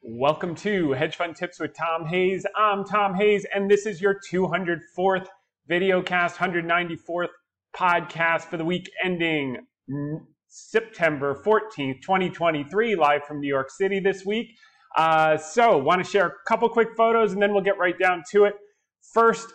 Welcome to Hedge Fund Tips with Tom Hayes. I'm Tom Hayes, and this is your 204th videocast, 194th podcast for the week ending September 14th, 2023, live from New York City this week. Want to share a couple quick photos, and then we'll get right down to it. First,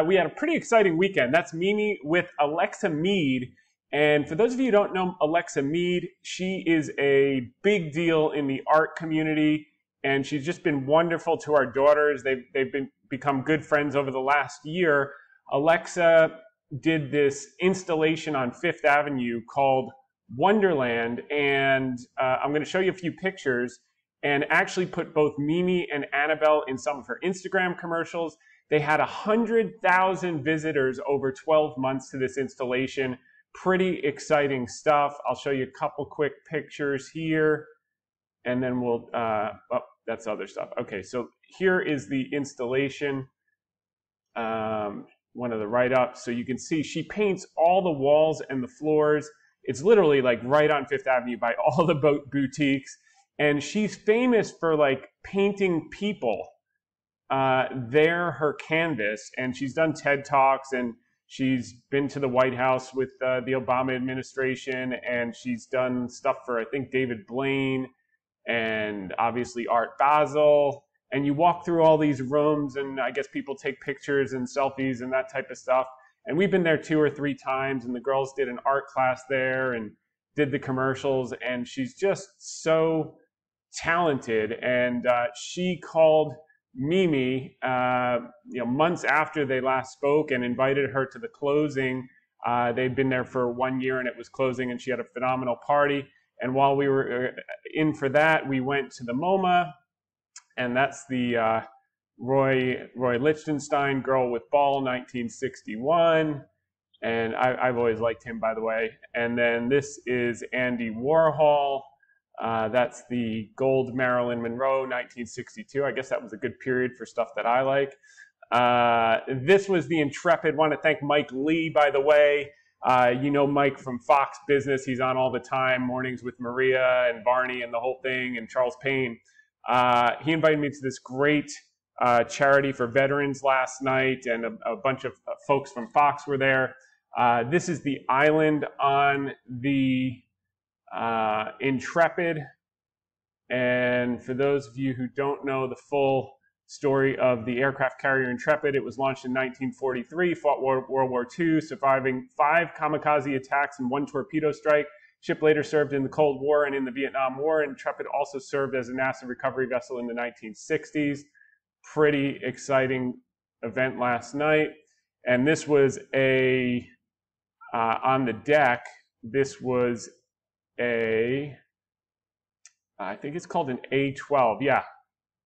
we had a pretty exciting weekend. That's Mimi with Alexa Mead. And for those of you who don't know Alexa Mead, she is a big deal in the art community. And she's just been wonderful to our daughters. They've become good friends over the last year. Alexa did this installation on Fifth Avenue called Wonderland, and I'm going to show you a few pictures and actually put both Mimi and Annabelle in some of her Instagram commercials. They had 100,000 visitors over 12 months to this installation. Pretty exciting stuff. I'll show you a couple quick pictures here, and then we'll, that's other stuff. Okay, so here is the installation, one of the write-ups. So you can see she paints all the walls and the floors. It's literally like right on Fifth Avenue by all the boutiques. And she's famous for like painting people, her canvas. And she's done TED Talks, and she's been to the White House with the Obama administration. And she's done stuff for, I think, David Blaine, and obviously Art Basel. And you walk through all these rooms, and I guess people take pictures and selfies and that type of stuff. And we've been there 2 or 3 times, and the girls did an art class there and did the commercials, and she's just so talented. And she called Mimi months after they last spoke and invited her to the closing. They'd been there for 1 year, and it was closing, and she had a phenomenal party. And while we were in for that, we went to the MoMA, and that's the Roy Lichtenstein Girl with Ball 1961. And I've always liked him, by the way. And then this is Andy Warhol. That's the Gold Marilyn Monroe 1962. I guess that was a good period for stuff that I like. This was the Intrepid. Want to thank Mike Lee, by the way. You know Mike from Fox Business. He's on all the time, Mornings with Maria and Barney and the whole thing, and Charles Payne. He invited me to this great charity for veterans last night, and a bunch of folks from Fox were there. This is the island on the Intrepid. And for those of you who don't know the full story of the aircraft carrier Intrepid, it was launched in 1943, fought World War II, surviving 5 kamikaze attacks and 1 torpedo strike. Ship later served in the Cold War and in the Vietnam War. Intrepid also served as a NASA recovery vessel in the 1960s. Pretty exciting event last night. And this was on the deck, this was I think it's called an A-12, yeah.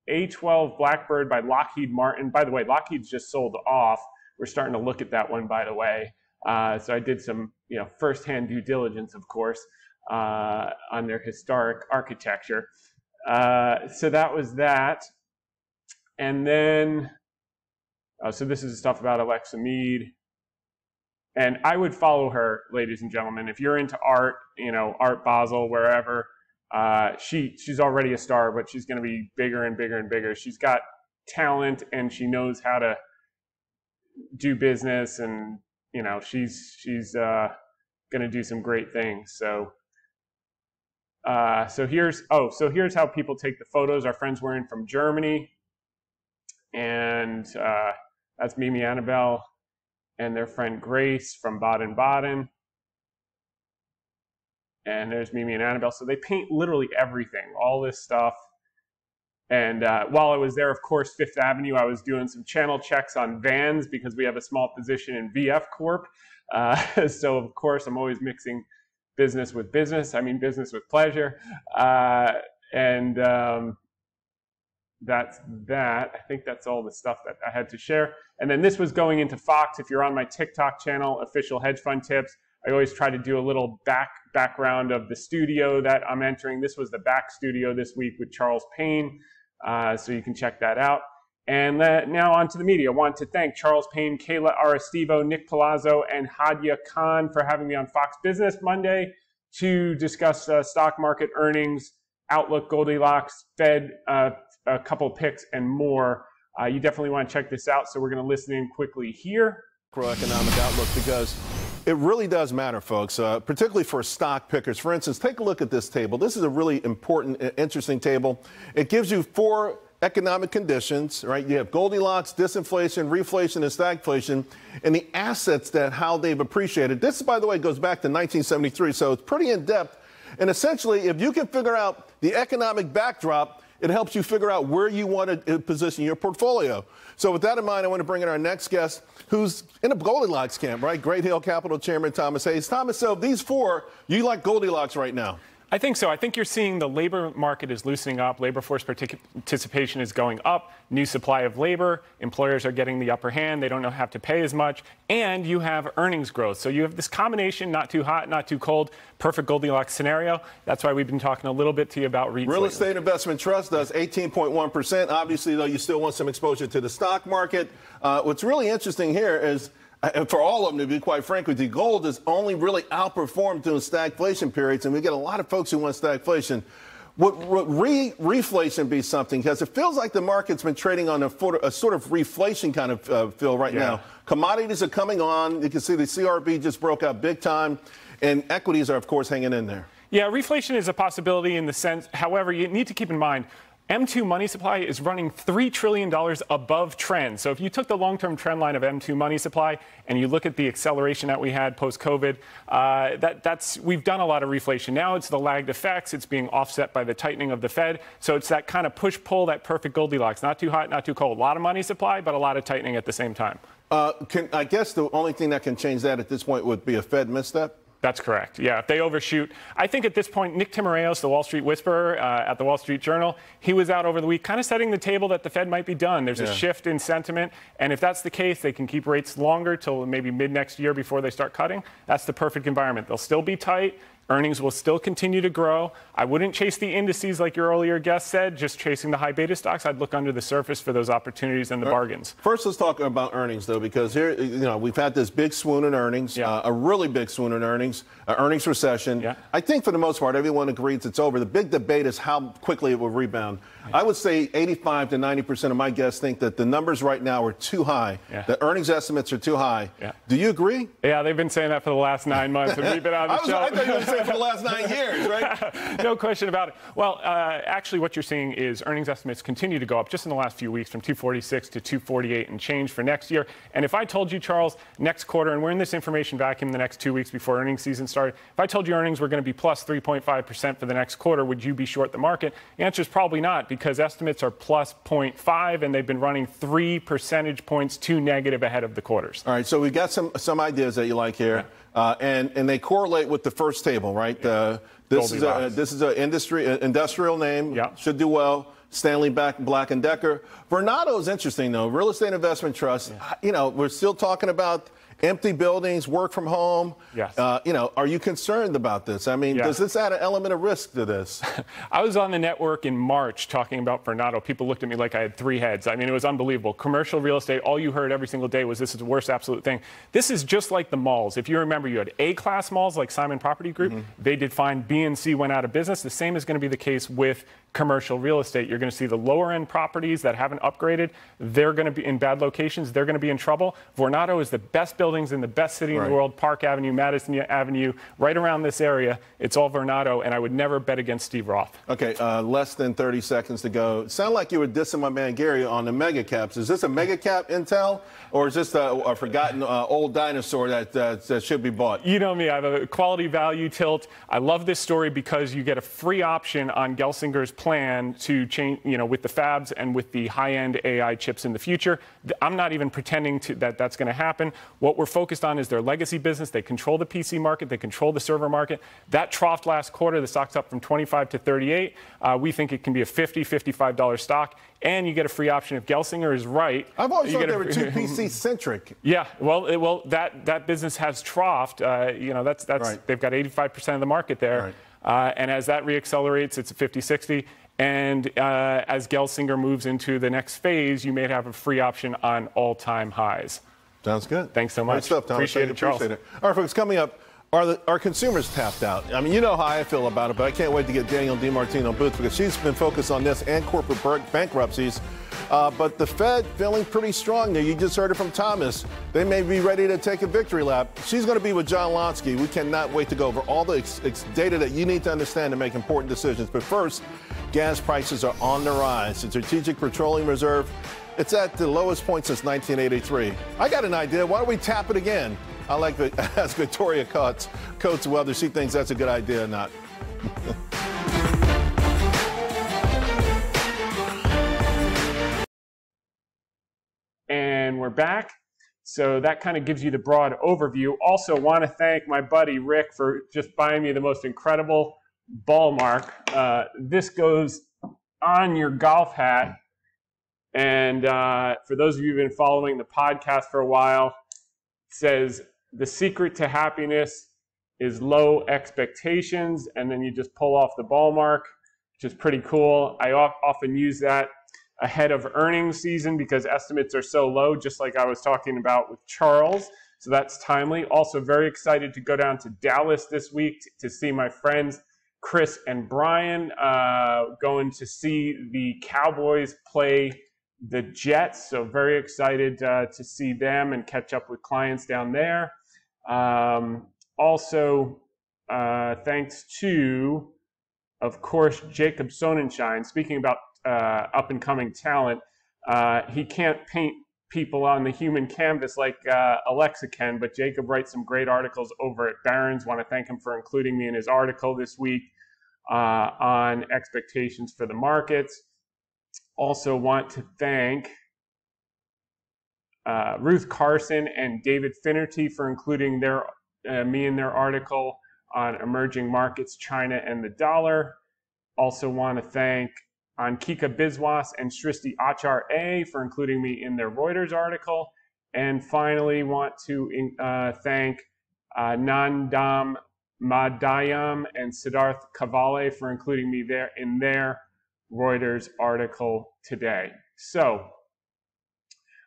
A-12 Blackbird by Lockheed Martin. By the way, Lockheed's just sold off. We're starting to look at that one, by the way. So I did some, firsthand due diligence, of course, on their historic architecture. So that was that. And then, so this is stuff about Alexa Mead. And I would follow her, ladies and gentlemen. If you're into art, Art Basel, wherever, she's already a star, but she's going to be bigger and bigger and bigger. She's got talent, and she knows how to do business, and she's going to do some great things. So here's how people take the photos. Our friends were in from Germany, and that's Mimi, Annabelle, and their friend Grace from Baden-Baden. And there's Mimi and Annabelle. So they paint literally everything, all this stuff. And while I was there, of course, Fifth Avenue, I was doing some channel checks on Vans because we have a small position in VF Corp. So, of course, I'm always mixing business with business. I mean, business with pleasure. That's that. I think that's all the stuff that I had to share. And then this was going into Fox. If you're on my TikTok channel, Official Hedge Fund Tips, I always try to do a little background of the studio that I'm entering. This was the back studio this week with Charles Payne, so you can check that out. And now on to the media. I want to thank Charles Payne, Kayla Arestivo, Nick Palazzo, and Hadia Khan for having me on Fox Business Monday to discuss stock market earnings outlook, Goldilocks, Fed, a couple picks, and more. You definitely want to check this out. So we're going to listen in quickly here. Macroeconomic outlook, because it really does matter, folks, particularly for stock pickers. For instance, take a look at this table. This is a really important, interesting table. It gives you 4 economic conditions, right? You have Goldilocks, disinflation, reflation, and stagflation, and the assets that how they've appreciated. This, by the way, goes back to 1973, so it's pretty in-depth. And essentially, if you can figure out the economic backdrop, it helps you figure out where you want to position your portfolio. So with that in mind, I want to bring in our next guest, who's in a Goldilocks camp, right? Great Hill Capital Chairman Thomas Hayes. Thomas, so these 4, you like Goldilocks right now? I think so. I think you're seeing the labor market is loosening up. Labor force participation is going up. New supply of labor. Employers are getting the upper hand. They don't have to pay as much. And you have earnings growth. So you have this combination, not too hot, not too cold, perfect Goldilocks scenario. That's why we've been talking a little bit to you about REITs. Real Estate Investment Trust does 18.1%. Obviously, though, you still want some exposure to the stock market. What's really interesting here is, and for all of them, to be quite frank with you, gold has only really outperformed during stagflation periods, and we get a lot of folks who want stagflation. Would reflation be something? Because it feels like the market's been trading on a sort of reflation kind of feel right now. Commodities are coming on. You can see the CRB just broke out big time, and equities are, of course, hanging in there. Yeah, reflation is a possibility in the sense. However, you need to keep in mind, M2 money supply is running $3 trillion above trend. So if you took the long-term trend line of M2 money supply and you look at the acceleration that we had post-COVID, we've done a lot of reflation. Now it's the lagged effects. It's being offset by the tightening of the Fed. So it's that kind of push-pull, that perfect Goldilocks. Not too hot, not too cold. A lot of money supply, but a lot of tightening at the same time. I guess the only thing that can change that at this point would be a Fed misstep? That's correct. Yeah, if they overshoot. I think at this point, Nick Timiraos, the Wall Street Whisperer at the Wall Street Journal, he was out over the week kind of setting the table that the Fed might be done. There's a shift in sentiment. And if that's the case, they can keep rates longer till maybe mid next year before they start cutting. That's the perfect environment. They'll still be tight. Earnings will still continue to grow. I wouldn't chase the indices like your earlier guest said, just chasing the high beta stocks. I'd look under the surface for those opportunities and the bargains. First, let's talk about earnings, though, because here, we've had this big swoon in earnings, a really big swoon in earnings, earnings recession. Yeah. I think for the most part, everyone agrees it's over. The big debate is how quickly it will rebound. I would say 85 to 90% of my guests think that the numbers right now are too high. The earnings estimates are too high. Do you agree? Yeah, they've been saying that for the last 9 months, and we've been on the show. I thought you were going to say for the last 9 years, right? No question about it. Well, actually, what you're seeing is earnings estimates continue to go up just in the last few weeks from 246 to 248 and change for next year. And if I told you, Charles, next quarter, and we're in this information vacuum the next 2 weeks before earnings season started, if I told you earnings were going to be plus 3.5% for the next quarter, would you be short the market? The answer is probably not, because estimates are plus 0.5, and they've been running 3 percentage points too negative ahead of the quarters. All right, so we got some ideas that you like here, and they correlate with the first table, right? This is an industrial name. Should do well. Stanley Black & Decker. Vornado is interesting, though. Real Estate Investment Trust. We're still talking about empty buildings, work from home. Are you concerned about this? I mean, does this add an element of risk to this? I was on the network in March talking about Vornado. People looked at me like I had 3 heads. I mean, it was unbelievable. Commercial real estate, all you heard every single day was this is the worst absolute thing. This is just like the malls. If you remember, you had A-class malls like Simon Property Group. They did fine. B and C went out of business. The same is going to be the case with commercial real estate. You're going to see the lower end properties that haven't upgraded. They're going to be in bad locations. They're going to be in trouble. Vornado is the best buildings in the best city in the world, Park Avenue, Madison Avenue, right around this area. It's all Vornado, and I would never bet against Steve Roth. Okay, less than 30 seconds to go. Sound like you were dissing my man Gary on the mega caps. Is this a mega cap Intel, or is this a forgotten old dinosaur that should be bought? You know me, I have a quality value tilt. I love this story because you get a free option on Gelsinger's plan to change, with the fabs and with the high-end AI chips in the future. I'm not even pretending that that's going to happen. What we're focused on is their legacy business. They control the PC market. They control the server market. That troughed last quarter. The stock's up from 25 to 38. We think it can be a $50, $55 stock. And you get a free option if Gelsinger is right. I've always thought they were too PC-centric. Yeah, well, that business has troughed. They've got 85% of the market there. And as that reaccelerates, it's a 50-60. And as Gelsinger moves into the next phase, you may have a free option on all-time highs. Sounds good. Thanks so much. Great stuff, Tom. Appreciate it, Charles. All right, folks, coming up, Are consumers tapped out? I mean, you know how I feel about it, but I can't wait to get Danielle DiMartino Booth because she's been focused on this and corporate bankruptcies. But the Fed feeling pretty strong there. You just heard it from Thomas. They may be ready to take a victory lap. She's going to be with John Lonsky. We cannot wait to go over all the data that you need to understand to make important decisions. But first, gas prices are on the rise. The Strategic Petroleum Reserve, it's at the lowest point since 1983. I got an idea. Why don't we tap it again? I like to ask Victoria Coates whether she thinks that's a good idea or not. And we're back. So that kind of gives you the broad overview. Also want to thank my buddy Rick for just buying me the most incredible ball mark. This goes on your golf hat. And for those of you who've been following the podcast for a while, it says, the secret to happiness is low expectations. And then you just pull off the ball mark, which is pretty cool. I often use that ahead of earnings season because estimates are so low, just like I was talking about with Charles. So that's timely. Also very excited to go down to Dallas this week to see my friends Chris and Brian, going to see the Cowboys play the Jets. So very excited to see them and catch up with clients down there. Also, thanks to, of course, Jacob Sonnenschein. Speaking about up-and-coming talent, he can't paint people on the human canvas like Alexa can, but Jacob writes some great articles over at Barron's. Want to thank him for including me in his article this week on expectations for the markets. Also want to thank Ruth Carson and David Finnerty for including me in their article on emerging markets, China and the dollar. Also want to thank Ankika Biswas and Srishti Achar-A for including me in their Reuters article. And finally want to thank Nandam Madhyam and Siddharth Kavale for including me there in their Reuters article today. So,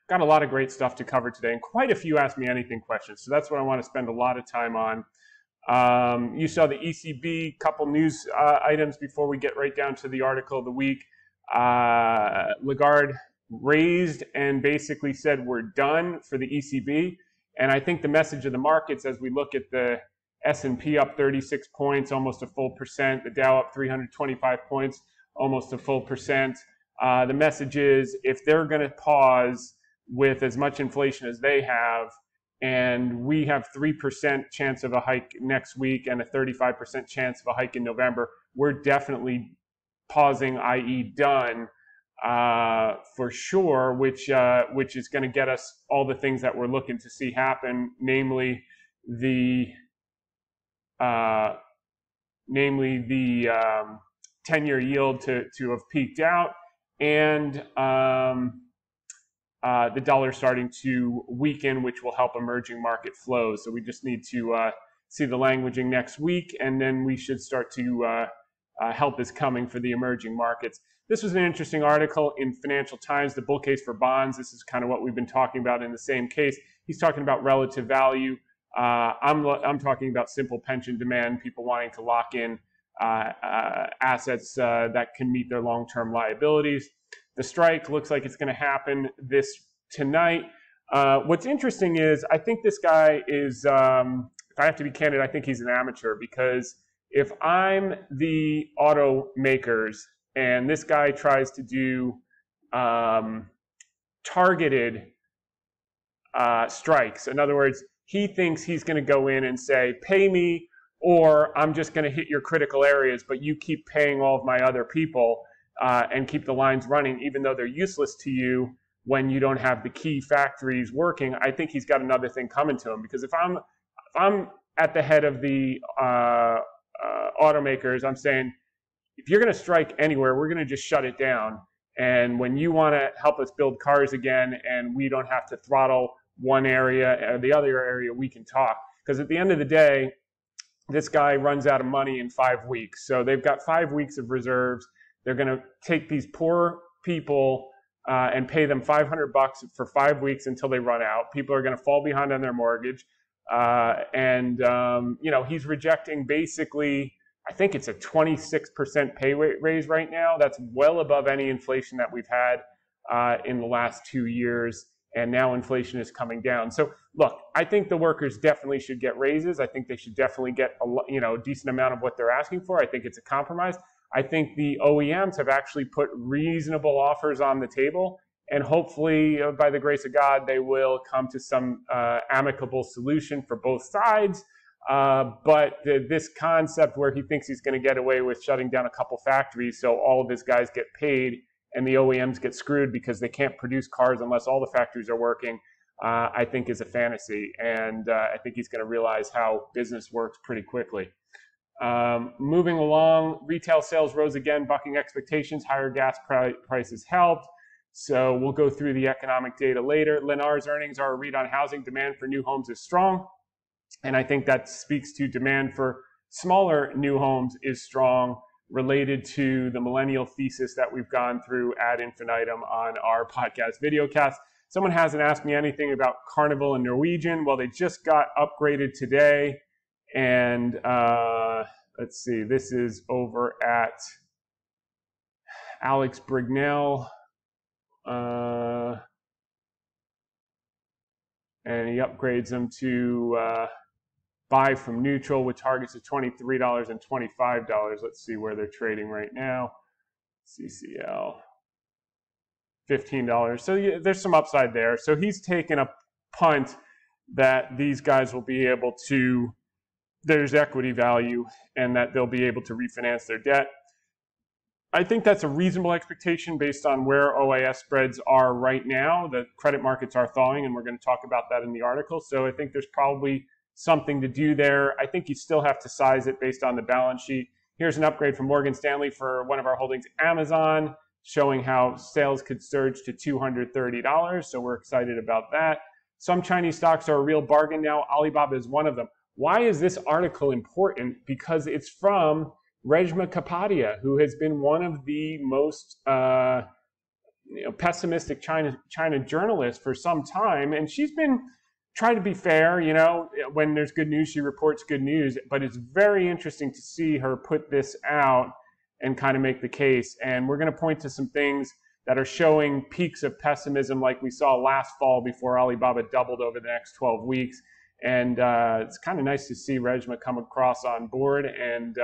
got a lot of great stuff to cover today, and quite a few Ask Me Anything questions. So that's what I want to spend a lot of time on. You saw the ECB, couple news items before we get right down to the article of the week. Lagarde raised and basically said we're done for the ECB. And I think the message of the markets as we look at the S&P up 36 points, almost a full percent, the Dow up 325 points, almost a full percent. The message is if they're going to pause with as much inflation as they have, and we have 3% chance of a hike next week and a 35% chance of a hike in November, we're definitely pausing, i.e. done, for sure, which is going to get us all the things that we're looking to see happen, namely the 10-year yield to have peaked out, and the dollar starting to weaken, which will help emerging market flows. So we just need to see the languaging next week, and then we should start to help is coming for the emerging markets. This was an interesting article in Financial Times, the bull case for bonds. This is kind of what we've been talking about in the same case. He's talking about relative value. I'm talking about simple pension demand, people wanting to lock in assets that can meet their long-term liabilities. The strike looks like it's going to happen tonight. What's interesting is I think this guy is, if I have to be candid, I think he's an amateur, because if I'm the automakers and this guy tries to do targeted strikes, in other words, he thinks he's going to go in and say, pay me, or I'm just going to hit your critical areas, but you keep paying all of my other people and keep the lines running, even though they're useless to you when you don't have the key factories working. I think he's got another thing coming to him, because if I'm at the head of the automakers, I'm saying, if you're going to strike anywhere, we're going to just shut it down. And when you want to help us build cars again and we don't have to throttle one area or the other area, we can talk. Because at the end of the day, this guy runs out of money in 5 weeks. So they've got 5 weeks of reserves. They're going to take these poor people and pay them $500 for 5 weeks until they run out. People are going to fall behind on their mortgage. He's rejecting basically, I think it's a 26% pay raise right now. That's well above any inflation that we've had in the last 2 years. And now inflation is coming down. So look, I think the workers definitely should get raises. I think they should definitely get a decent amount of what they're asking for. I think it's a compromise. I think the OEMs have actually put reasonable offers on the table. And hopefully, by the grace of God, they will come to some amicable solution for both sides. But this concept where he thinks he's going to get away with shutting down a couple factories so all of his guys get paid and the OEMs get screwed because they can't produce cars unless all the factories are working, I think is a fantasy. And I think he's going to realize how business works pretty quickly. Moving along, retail sales rose again, bucking expectations. Higher gas prices helped. So we'll go through the economic data later. Lennar's earnings are a read on housing. Demand for new homes is strong. And I think that speaks to demand for smaller new homes is strong, related to the millennial thesis that we've gone through ad infinitum on our podcast videocast. Someone hasn't asked me anything about Carnival and Norwegian. Well, they just got upgraded today. And let's see, this is over at Alex Brignell. And he upgrades them to buy from neutral with targets of $23 and $25. Let's see where they're trading right now. CCL, $15. So yeah, there's some upside there. So he's taken a punt that these guys will be able to, there's equity value, and that they'll be able to refinance their debt. I think that's a reasonable expectation based on where OIS spreads are right now. The credit markets are thawing, and we're going to talk about that in the article. So I think there's probably something to do there. I think you still have to size it based on the balance sheet. Here's an upgrade from Morgan Stanley for one of our holdings, Amazon, showing how sales could surge to $230. So we're excited about that. Some Chinese stocks are a real bargain now. Alibaba is one of them. Why is this article important? Because it's from Reshma Kapadia, who has been one of the most pessimistic China journalists for some time. And she's been trying to be fair, when there's good news, she reports good news. But it's very interesting to see her put this out and kind of make the case. And we're going to point to some things that are showing peaks of pessimism like we saw last fall before Alibaba doubled over the next 12 weeks. And it's kind of nice to see Reshma come across on board, and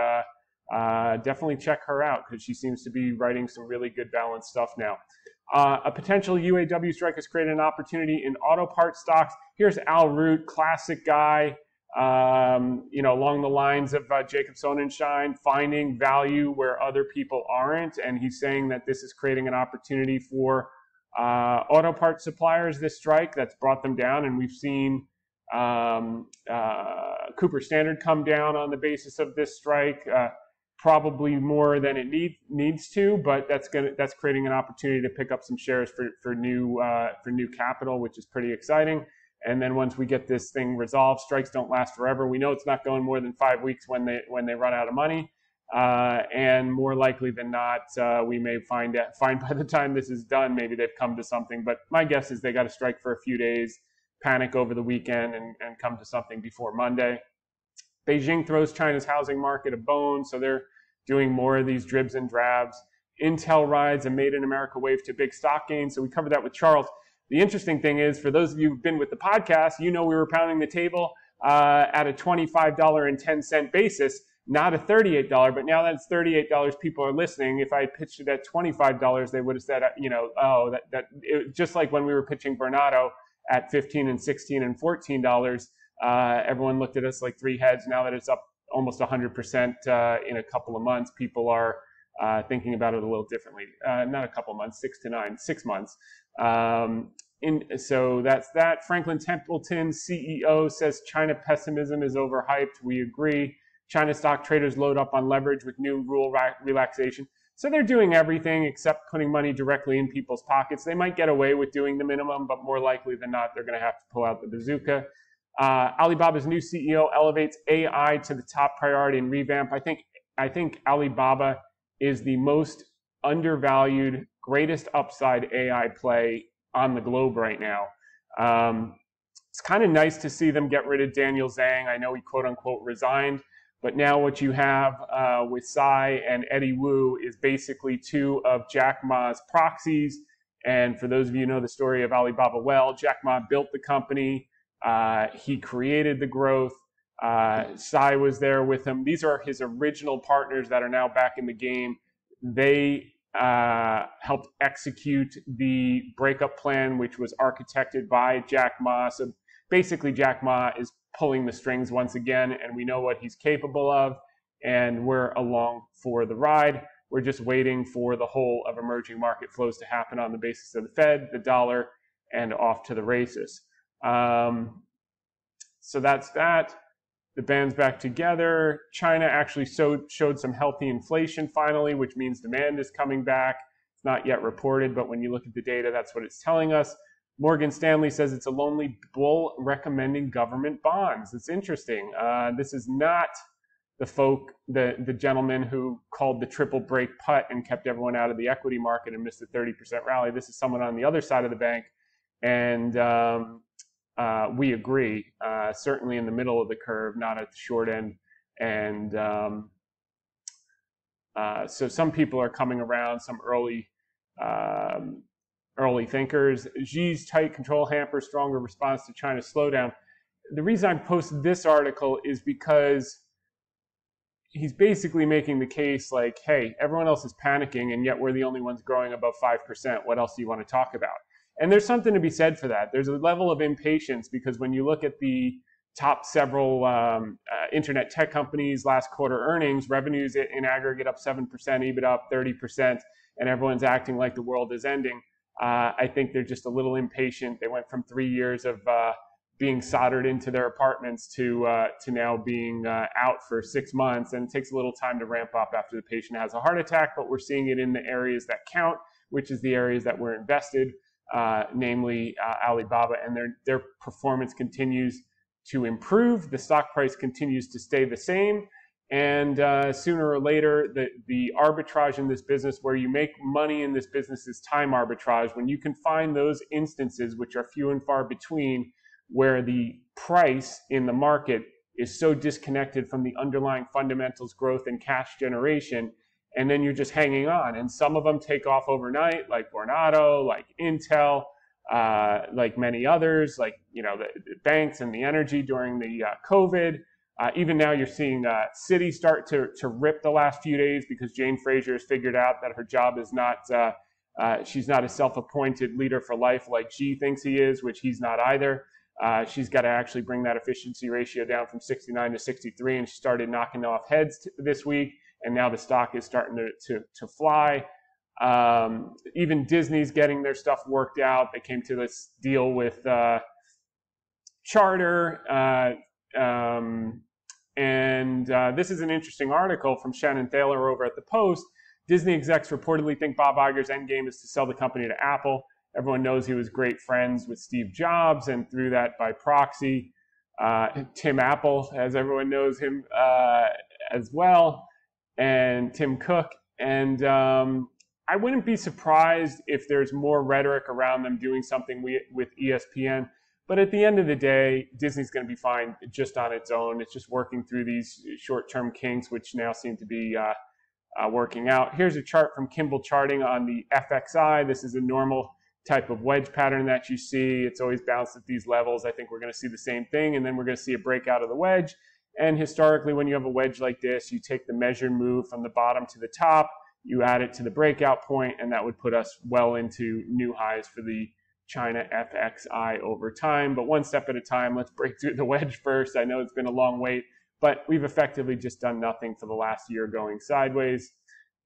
definitely check her out because she seems to be writing some really good balanced stuff now. A potential UAW strike has created an opportunity in auto parts stocks. Here's Al Root, classic guy, along the lines of Jacob Sonnenschein, finding value where other people aren't. And he's saying that this is creating an opportunity for auto parts suppliers, this strike that's brought them down. And we've seen Cooper Standard come down on the basis of this strike. Probably more than it needs to, but that's creating an opportunity to pick up some shares for new capital, which is pretty exciting. And then once we get this thing resolved, strikes don't last forever. We know it's not going more than 5 weeks when they run out of money, and more likely than not, we may find by the time this is done, maybe they've come to something. But my guess is they got to strike for a few days, panic over the weekend, and come to something before Monday. Beijing throws China's housing market a bone, so they're doing more of these dribs and drabs. Intel rides a Made in America wave to big stock gains. So we covered that with Charles. The interesting thing is, for those of you who've been with the podcast, we were pounding the table at a $25.10 basis, not a $38. But now that it's $38, people are listening. If I had pitched it at $25, they would have said, just like when we were pitching Bernardo at $15 and $16 and $14. Everyone looked at us like three heads. Now that it's up almost 100% in a couple of months, people are thinking about it a little differently. Not a couple of months, 6 months. So that's that. Franklin Templeton, CEO, says China pessimism is overhyped. We agree. China stock traders load up on leverage with new rule relaxation. So they're doing everything except putting money directly in people's pockets. They might get away with doing the minimum, but more likely than not, they're going to have to pull out the bazooka. Alibaba's new CEO elevates AI to the top priority and revamp. I think Alibaba is the most undervalued, greatest upside AI play on the globe right now. it's kind of nice to see them get rid of Daniel Zhang. I know he quote unquote resigned, but now what you have with Tsai and Eddie Wu is basically two of Jack Ma's proxies. And for those of you who know the story of Alibaba well, Jack Ma built the company. He created the growth. Tsai was there with him. These are his original partners that are now back in the game. They helped execute the breakup plan, which was architected by Jack Ma. So basically, Jack Ma is pulling the strings once again, and we know what he's capable of, and we're along for the ride. We're just waiting for the whole of emerging market flows to happen on the basis of the Fed, the dollar, and off to the races. So that's that. The band's back together. China actually showed some healthy inflation finally, which means demand is coming back. It's not yet reported, but when you look at the data, that's what it's telling us. Morgan Stanley says it's a lonely bull recommending government bonds. It's interesting. This is not the gentleman who called the triple break putt and kept everyone out of the equity market and missed a 30% rally. This is someone on the other side of the bank, and we agree, certainly in the middle of the curve, not at the short end. And so some people are coming around, some early thinkers. Xi's tight control hampers stronger response to China's slowdown. The reason I posted this article is because he's basically making the case like, hey, everyone else is panicking, and yet we're the only ones growing above 5%. What else do you want to talk about? And there's something to be said for that. There's a level of impatience because when you look at the top several internet tech companies' last quarter earnings, revenues in aggregate up 7%, EBITDA up 30%, and everyone's acting like the world is ending. I think they're just a little impatient. They went from 3 years of being soldered into their apartments to now being out for 6 months, and it takes a little time to ramp up after the patient has a heart attack, but we're seeing it in the areas that count, which is the areas that we're invested, namely Alibaba, and their performance continues to improve. The stock price continues to stay the same, and sooner or later, the arbitrage in this business, where you make money in this business, is time arbitrage. When you can find those instances, which are few and far between, where the price in the market is so disconnected from the underlying fundamentals, growth, and cash generation, and then you're just hanging on. And some of them take off overnight, like Vornado, like Intel, like many others, like the banks and the energy during the COVID. Even now you're seeing Citi start to rip the last few days because Jane Fraser has figured out that her job is not, she's not a self-appointed leader for life like Xi thinks he is, which he's not either. She's got to actually bring that efficiency ratio down from 69 to 63, and she started knocking off heads this week, and now the stock is starting to fly. Even Disney's getting their stuff worked out. They came to this deal with Charter, and this is an interesting article from Shannon Thaler over at The Post. Disney execs reportedly think Bob Iger's endgame is to sell the company to Apple. Everyone knows he was great friends with Steve Jobs, and through that by proxy, Tim Apple, as everyone knows him as well, and Tim Cook. And I wouldn't be surprised if there's more rhetoric around them doing something with ESPN. But at the end of the day, Disney's going to be fine just on its own. It's just working through these short-term kinks, which now seem to be working out. Here's a chart from Kimball Charting on the FXI. This is a normal type of wedge pattern that you see. It's always bounced at these levels. I think we're going to see the same thing, and then we're going to see a breakout of the wedge. And historically, when you have a wedge like this, you take the measured move from the bottom to the top, you add it to the breakout point, and that would put us well into new highs for the China FXI over time. But one step at a time, let's break through the wedge first. I know it's been a long wait, but we've effectively just done nothing for the last year going sideways.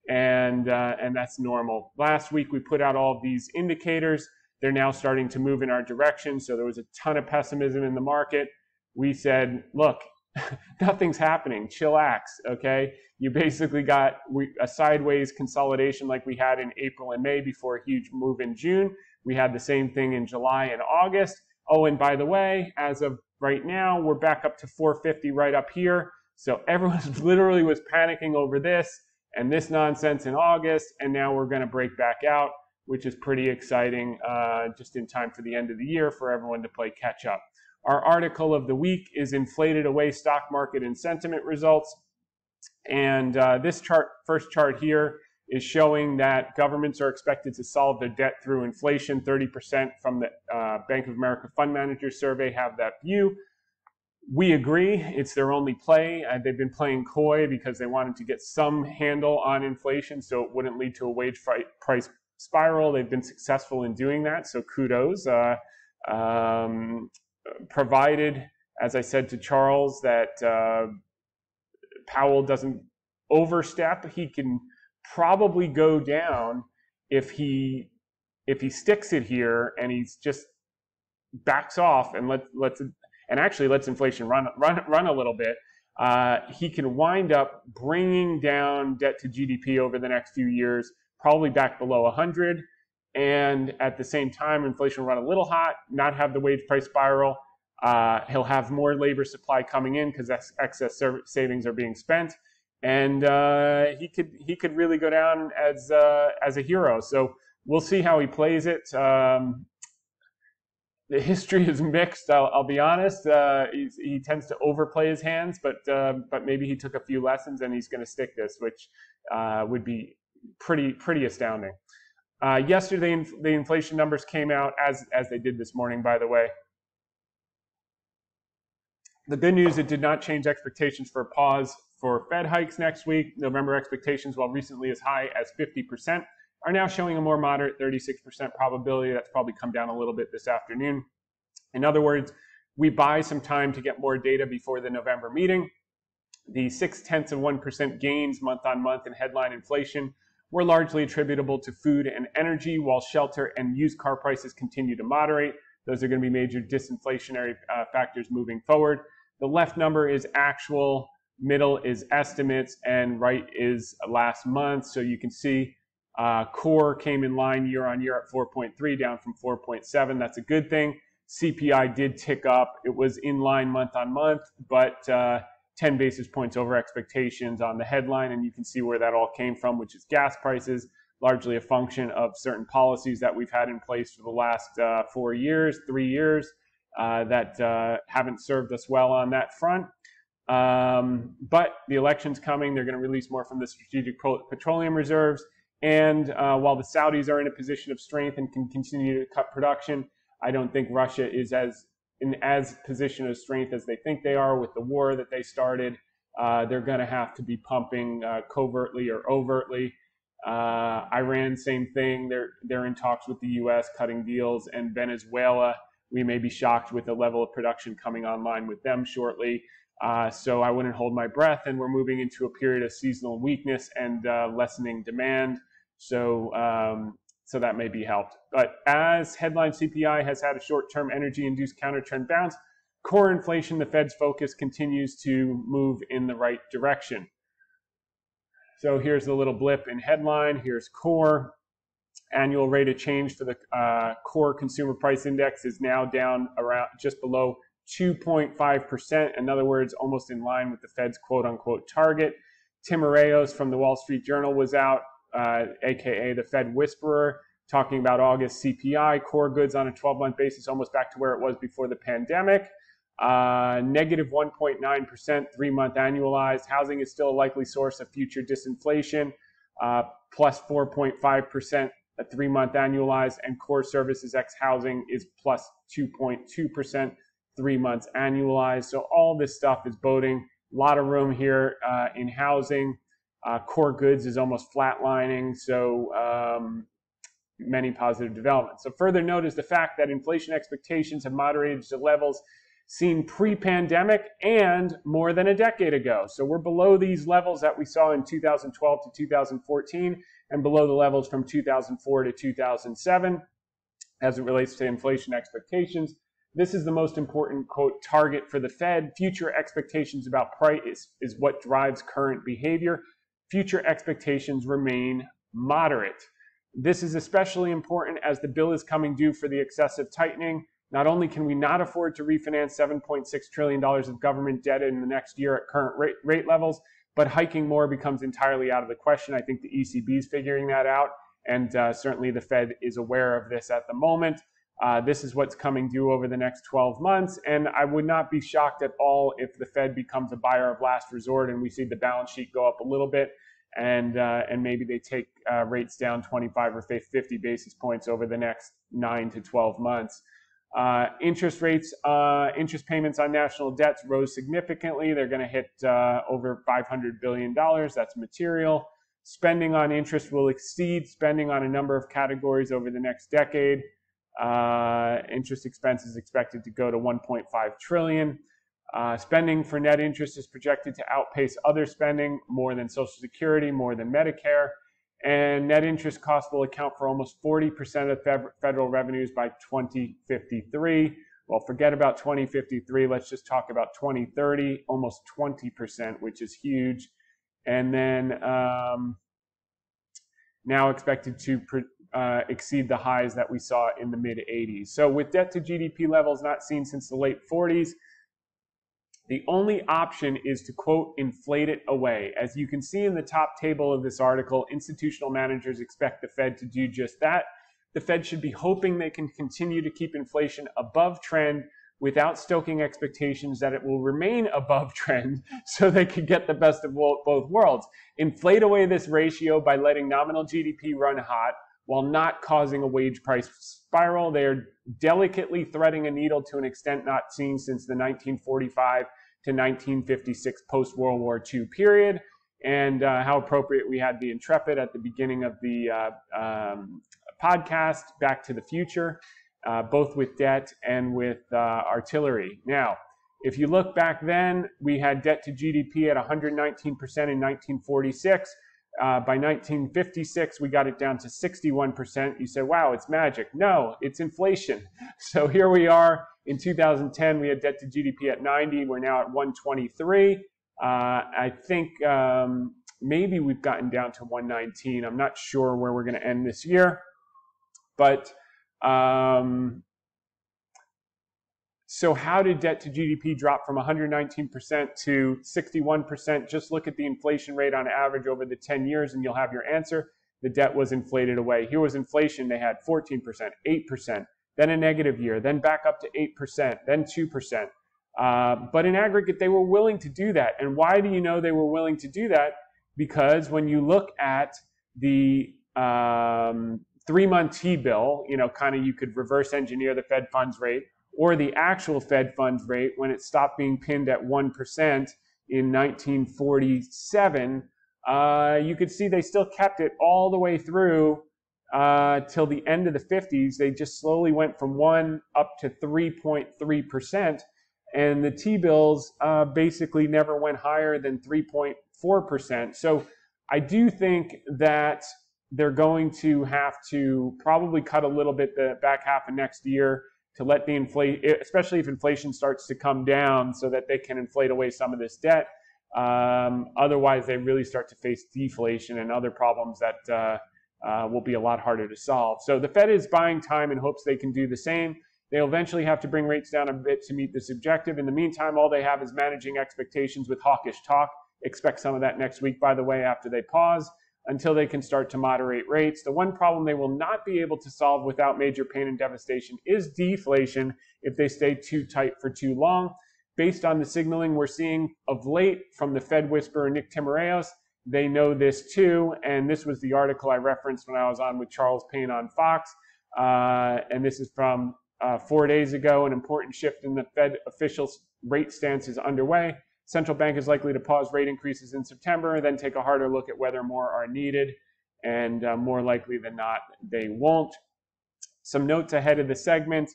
And that's normal. Last week, we put out all of these indicators. They're now starting to move in our direction. So there was a ton of pessimism in the market. We said, look, nothing's happening. Chillax, okay? You basically got a sideways consolidation like we had in April and May before a huge move in June. We had the same thing in July and August. Oh, and by the way, as of right now, we're back up to 450 right up here. So everyone literally was panicking over this and this nonsense in August, and now we're going to break back out, which is pretty exciting, just in time for the end of the year for everyone to play catch up. Our article of the week is Inflated Away Stock Market and Sentiment Results. And this first chart here, is showing that governments are expected to solve their debt through inflation. 30% from the Bank of America Fund Manager Survey have that view. We agree. It's their only play. They've been playing coy because they wanted to get some handle on inflation so it wouldn't lead to a wage price spiral. They've been successful in doing that, so kudos. Provided, as I said to Charles, that Powell doesn't overstep, he can probably go down if he sticks it here and he's just backs off and lets inflation run a little bit. He can wind up bringing down debt to GDP over the next few years, probably back below 100, and at the same time, inflation will run a little hot, not have the wage price spiral. He'll have more labor supply coming in because excess savings are being spent. And he could really go down as a hero. So we'll see how he plays it. The history is mixed. I'll be honest. He tends to overplay his hands, but maybe he took a few lessons and he's going to stick this, which would be pretty astounding. Yesterday, the inflation numbers came out as they did this morning, by the way. The good news, it did not change expectations for a pause for Fed hikes next week. November expectations, while recently as high as 50%, are now showing a more moderate 36% probability. That's probably come down a little bit this afternoon. In other words, we buy some time to get more data before the November meeting. The 0.6% gains month on month in headline inflation were largely attributable to food and energy, while shelter and used car prices continue to moderate. Those are going to be major disinflationary factors moving forward. The left number is actual, middle is estimates, and right is last month. So you can see core came in line year on year at 4.3, down from 4.7. That's a good thing. CPI did tick up. It was in line month on month, but 10 basis points over expectations on the headline. And you can see where that all came from, which is gas prices, largely a function of certain policies that we've had in place for the last 3 years, that haven't served us well on that front. But the election's coming. They're going to release more from the strategic petroleum reserves. And while the Saudis are in a position of strength and can continue to cut production, I don't think Russia is in as position of strength as they think they are with the war that they started. They're going to have to be pumping covertly or overtly. Iran, same thing. They're in talks with the U.S. cutting deals, and Venezuela, we may be shocked with the level of production coming online with them shortly. So I wouldn't hold my breath, and we're moving into a period of seasonal weakness and lessening demand. So that may be helped. But as headline CPI has had a short-term energy-induced counter-trend bounce, core inflation, the Fed's focus continues to move in the right direction. So here's the little blip in headline. Here's core. Annual rate of change for the core consumer price index is now down around just below 2.5%. In other words, almost in line with the Fed's quote-unquote target. Tim Arayos from the Wall Street Journal was out, aka the Fed Whisperer, talking about August CPI, core goods on a 12-month basis, almost back to where it was before the pandemic. Negative 1.9%, 3-month annualized. Housing is still a likely source of future disinflation, plus 4.5%, a 3-month annualized, and core services ex housing is plus 2.2%, 3 months annualized. So all this stuff is boding. A lot of room here in housing. Core goods is almost flatlining. So many positive developments. So further note is the fact that inflation expectations have moderated to levels seen pre-pandemic and more than a decade ago. So we're below these levels that we saw in 2012 to 2014 and below the levels from 2004 to 2007 as it relates to inflation expectations. This is the most important, quote, target for the Fed. Future expectations about price is what drives current behavior. Future expectations remain moderate. This is especially important as the bill is coming due for the excessive tightening. Not only can we not afford to refinance $7.6 trillion of government debt in the next year at current rate levels, but hiking more becomes entirely out of the question. I think the ECB is figuring that out, and certainly the Fed is aware of this at the moment. This is what's coming due over the next 12 months. And I would not be shocked at all if the Fed becomes a buyer of last resort and we see the balance sheet go up a little bit, and maybe they take rates down 25 or 50 basis points over the next 9 to 12 months. Interest rates, interest payments on national debts rose significantly. They're going to hit over $500 billion. That's material. Spending on interest will exceed spending on a number of categories over the next decade. Interest expense is expected to go to $1.5 trillion. Spending for net interest is projected to outpace other spending, more than Social Security, more than Medicare. And net interest costs will account for almost 40% of federal revenues by 2053. Well, forget about 2053. Let's just talk about 2030, almost 20%, which is huge. And then now expected to exceed the highs that we saw in the mid-80s. So with debt to GDP levels not seen since the late 40s, the only option is to, quote, inflate it away. As you can see in the top table of this article, institutional managers expect the Fed to do just that. The Fed should be hoping they can continue to keep inflation above trend without stoking expectations that it will remain above trend so they could get the best of both worlds. Inflate away this ratio by letting nominal GDP run hot while not causing a wage price spiral. They are delicately threading a needle to an extent not seen since the 1945 to 1956 post-World War II period. And how appropriate we had the Intrepid at the beginning of the podcast, Back to the Future, both with debt and with artillery. Now, if you look back then, we had debt to GDP at 119% in 1946. By 1956, we got it down to 61%. You say, wow, it's magic. No, it's inflation. So here we are. In 2010, we had debt to GDP at 90. We're now at 123. I think maybe we've gotten down to 119. I'm not sure where we're going to end this year. But so how did debt to GDP drop from 119% to 61%? Just look at the inflation rate on average over the 10 years and you'll have your answer. The debt was inflated away. Here was inflation. They had 14%, 8%, then a negative year, then back up to 8%, then 2%. But in aggregate, they were willing to do that. And why do you know they were willing to do that? Because when you look at the 3-month T-bill, kind of you could reverse engineer the Fed funds rate, or the actual Fed funds rate when it stopped being pinned at 1% in 1947, you could see they still kept it all the way through till the end of the 50s. They just slowly went from 1 up to 3.3%, and the T-bills basically never went higher than 3.4%. So I do think that they're going to have to probably cut a little bit the back half of next year to let the especially if inflation starts to come down so that they can inflate away some of this debt. Otherwise, they really start to face deflation and other problems that will be a lot harder to solve. So the Fed is buying time in hopes they can do the same. They'll eventually have to bring rates down a bit to meet this objective. In the meantime, all they have is managing expectations with hawkish talk. Expect some of that next week, by the way, after they pause, until they can start to moderate rates. The one problem they will not be able to solve without major pain and devastation is deflation if they stay too tight for too long. Based on the signaling we're seeing of late from the Fed whisperer Nick Timiraos, they know this too. And this was the article I referenced when I was on with Charles Payne on Fox. And this is from 4 days ago. An important shift in the Fed officials' rate stance is underway. Central bank is likely to pause rate increases in September, then take a harder look at whether more are needed, and more likely than not, they won't. Some notes ahead of the segment.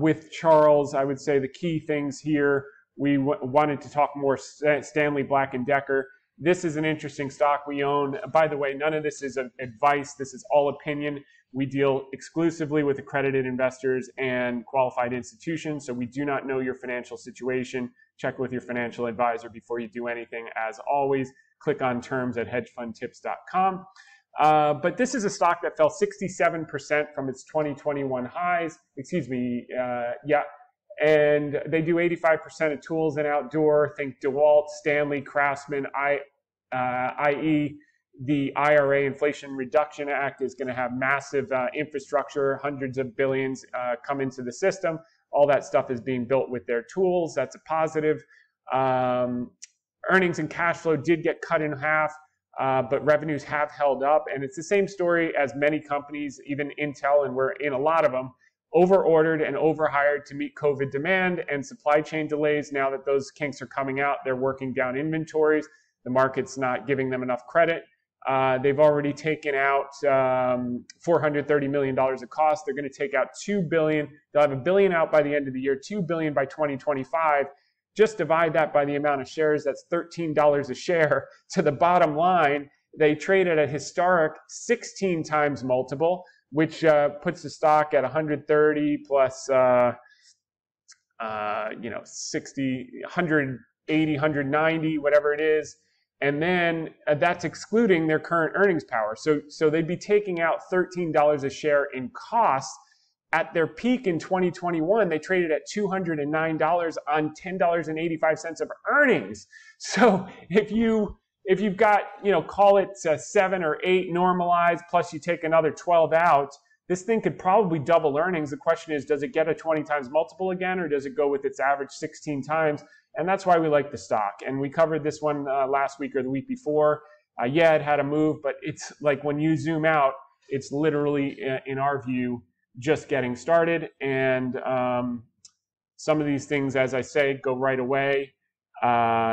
With Charles, I would say the key things here, we wanted to talk more Stanley Black & Decker. This is an interesting stock we own. By the way, none of this is advice. This is all opinion. We deal exclusively with accredited investors and qualified institutions, so we do not know your financial situation. Check with your financial advisor before you do anything. As always, click on terms at hedgefundtips.com. But this is a stock that fell 67% from its 2021 highs. And they do 85% of tools and outdoor. Think DeWalt, Stanley, Craftsman, IE. the IRA, Inflation Reduction Act, is going to have massive infrastructure, hundreds of billions come into the system. All that stuff is being built with their tools. That's a positive. Earnings and cash flow did get cut in half, but revenues have held up. And it's the same story as many companies, even Intel, and we're in a lot of them, over-ordered and over-hired to meet COVID demand and supply chain delays. Now that those kinks are coming out, they're working down inventories. The market's not giving them enough credit. They've already taken out $430 million of cost. They're going to take out $2 billion. They'll have $1 billion out by the end of the year, $2 billion by 2025. Just divide that by the amount of shares. That's $13 a share. To the bottom line, they trade at a historic 16 times multiple, which puts the stock at 130 plus 60, 180, 190, whatever it is. And then that's excluding their current earnings power. So they'd be taking out $13 a share in costs. At their peak in 2021, they traded at $209 on $10.85 of earnings. So if you've got, call it 7 or 8 normalized, plus you take another 12 out, this thing could probably double earnings. The question is, does it get a 20 times multiple again, or does it go with its average 16 times? And that's why we like the stock. And we covered this one last week or the week before. Yeah, it had a move, but it's like when you zoom out, it's literally, in our view, just getting started. And some of these things, as I say, go right away.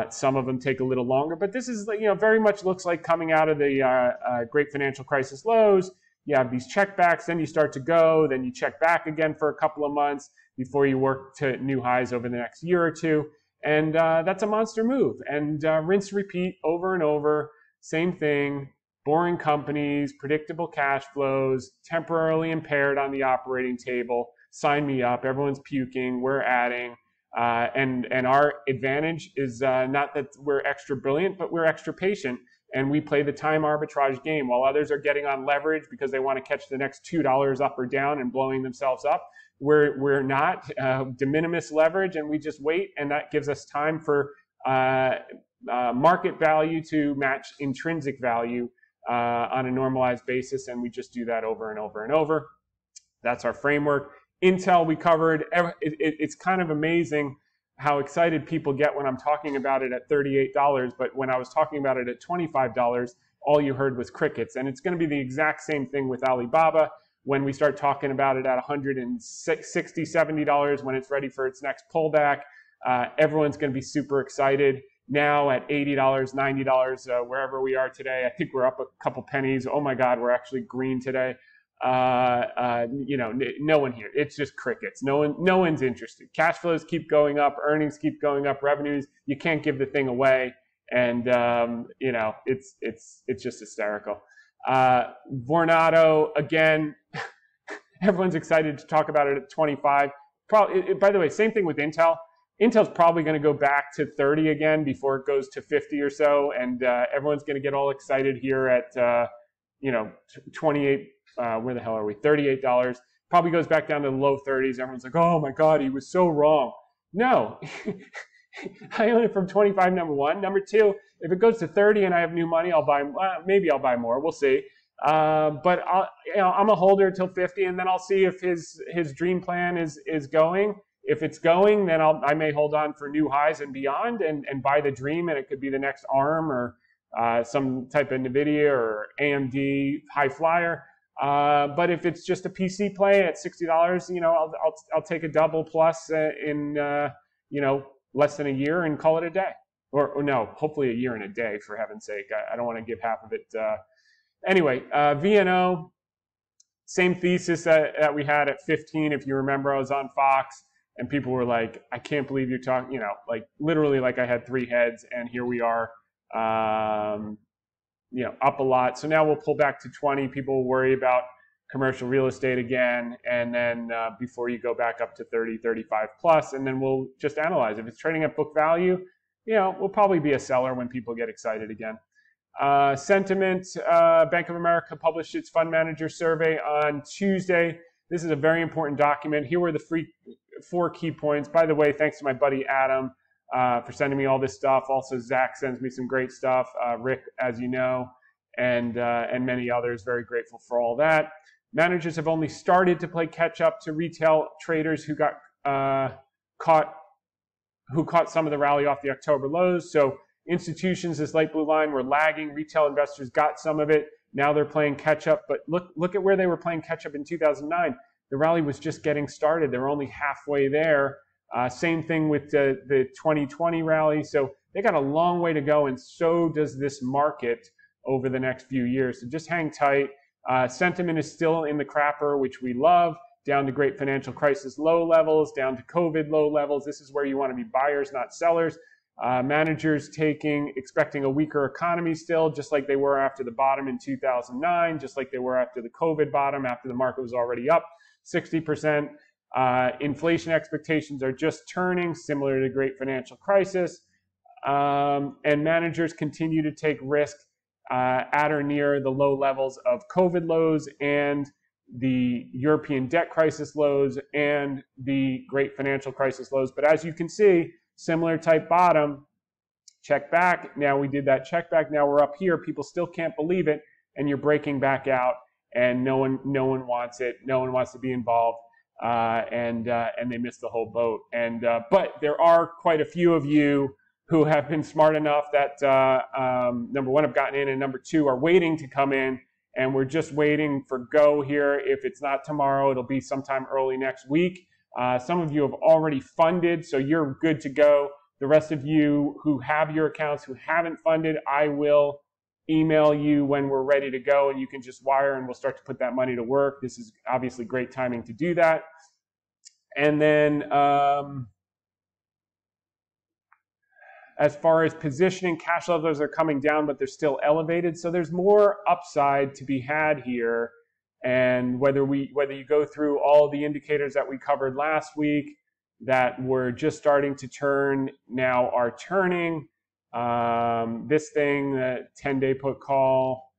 Some of them take a little longer, but this is, very much looks like coming out of the great financial crisis lows. You have these checkbacks, then you start to go, then you check back again for a couple of months before you work to new highs over the next year or two. And that's a monster move. And rinse, repeat over and over, same thing. Boring companies, predictable cash flows, temporarily impaired on the operating table. Sign me up. Everyone's puking. We're adding. And our advantage is not that we're extra brilliant, but we're extra patient. And we play the time arbitrage game. While others are getting on leverage because they want to catch the next $2 up or down and blowing themselves up, we're not de minimis leverage, and we just wait. And that gives us time for market value to match intrinsic value on a normalized basis, and we just do that over and over and over. That's our framework. Intel we covered. It's kind of amazing how excited people get when I'm talking about it at $38, but when I was talking about it at $25, all you heard was crickets. And it's going to be the exact same thing with Alibaba. When we start talking about it at $160, $70, when it's ready for its next pullback, everyone's going to be super excited. Now at $80, $90, wherever we are today, I think we're up a couple pennies. Oh my God, we're actually green today. No one here. It's just crickets. No one's interested. Cash flows keep going up, earnings keep going up, revenues. You can't give the thing away, and it's just hysterical. Vornado again. Everyone's excited to talk about it at 25. By the way, same thing with Intel. Intel's probably going to go back to 30 again before it goes to 50 or so, and everyone's going to get all excited here at 28. Where the hell are we? $38. Probably goes back down to the low 30s. Everyone's like, "Oh my God, he was so wrong." No, I own it from 25. Number one. Number two, if it goes to 30 and I have new money, I'll buy. Maybe I'll buy more. We'll see. But I'm a holder till 50, and then I'll see if his dream plan is going. If it's going, then I may hold on for new highs and beyond, and buy the dream, and it could be the next ARM or some type of NVIDIA or AMD high flyer. But if it's just a PC play at $60, I'll take a double plus in less than a year and call it a day, or no, hopefully a year and a day, for heaven's sake. I don't want to give half of it. Anyway, VNO, same thesis that we had at 15. If you remember, I was on Fox and people were like, "I can't believe you're talking," like literally like I had 3 heads, and here we are. Up a lot. So now we'll pull back to 20. People will worry about commercial real estate again. And then before you go back up to 30, 35 plus, and then we'll just analyze. If it's trading at book value, we'll probably be a seller when people get excited again. Sentiment, Bank of America published its fund manager survey on Tuesday. This is a very important document. Here were the 4 key points. By the way, thanks to my buddy Adam for sending me all this stuff. Also, Zach sends me some great stuff. Rick, as you know. and many others. Very grateful for all that. Managers have only started to play catch up to retail traders who got caught some of the rally off the October lows. So institutions, this light blue line, were lagging. Retail investors got some of it. Now they're playing catch up. But look at where they were playing catch up in 2009. The rally was just getting started. They were only halfway there. Same thing with the 2020 rally. So they got a long way to go, and so does this market over the next few years. So just hang tight. Sentiment is still in the crapper, which we love, down to great financial crisis low levels, down to COVID low levels. This is where you want to be buyers, not sellers. Managers expecting a weaker economy still, just like they were after the bottom in 2009, just like they were after the COVID bottom, after the market was already up 60%. Inflation expectations are just turning, similar to the great financial crisis. And managers continue to take risk at or near the low levels of COVID lows and the European debt crisis lows and the great financial crisis lows. But as you can see, similar type bottom, check back. Now we did that check back. Now we're up here. People still can't believe it, and you're breaking back out, and no one wants it. No one wants to be involved, and they missed the whole boat. And but there are quite a few of you who have been smart enough that number one, have gotten in, and number two, are waiting to come in. And we're just waiting for go here. If it's not tomorrow, it'll be sometime early next week. Some of you have already funded, so you're good to go. The rest of you who have your accounts who haven't funded, I will email you when we're ready to go, and you can just wire, and we'll start to put that money to work. This is obviously great timing to do that. And then as far as positioning, cash levels are coming down, but they're still elevated. So there's more upside to be had here. And whether you go through all the indicators that we covered last week that were just starting to turn, now are turning. This thing, the 10-day put call,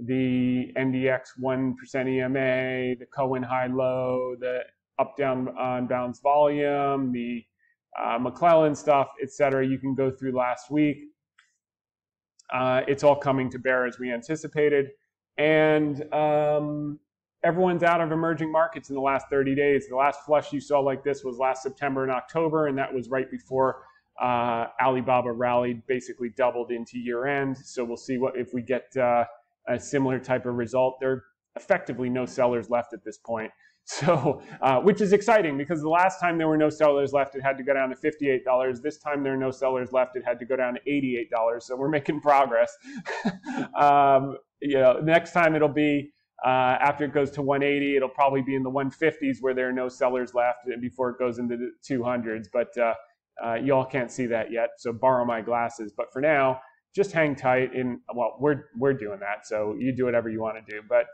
the NDX 1% EMA, the Cohen high-low, the up-down on bounce volume, the McClellan stuff, etc. You can go through last week. It's all coming to bear as we anticipated. And everyone's out of emerging markets in the last 30 days. The last flush you saw like this was last September and October, and that was right before Alibaba rallied, basically doubled into year end. So we'll see if we get a similar type of result. There are effectively no sellers left at this point. So, which is exciting, because the last time there were no sellers left, it had to go down to $58. This time there are no sellers left, it had to go down to $88. So we're making progress. Next time it'll be, after it goes to 180, it'll probably be in the 150s where there are no sellers left before it goes into the 200s. But y'all can't see that yet, so borrow my glasses. But for now, just hang tight. Well, we're doing that, so you do whatever you want to do. But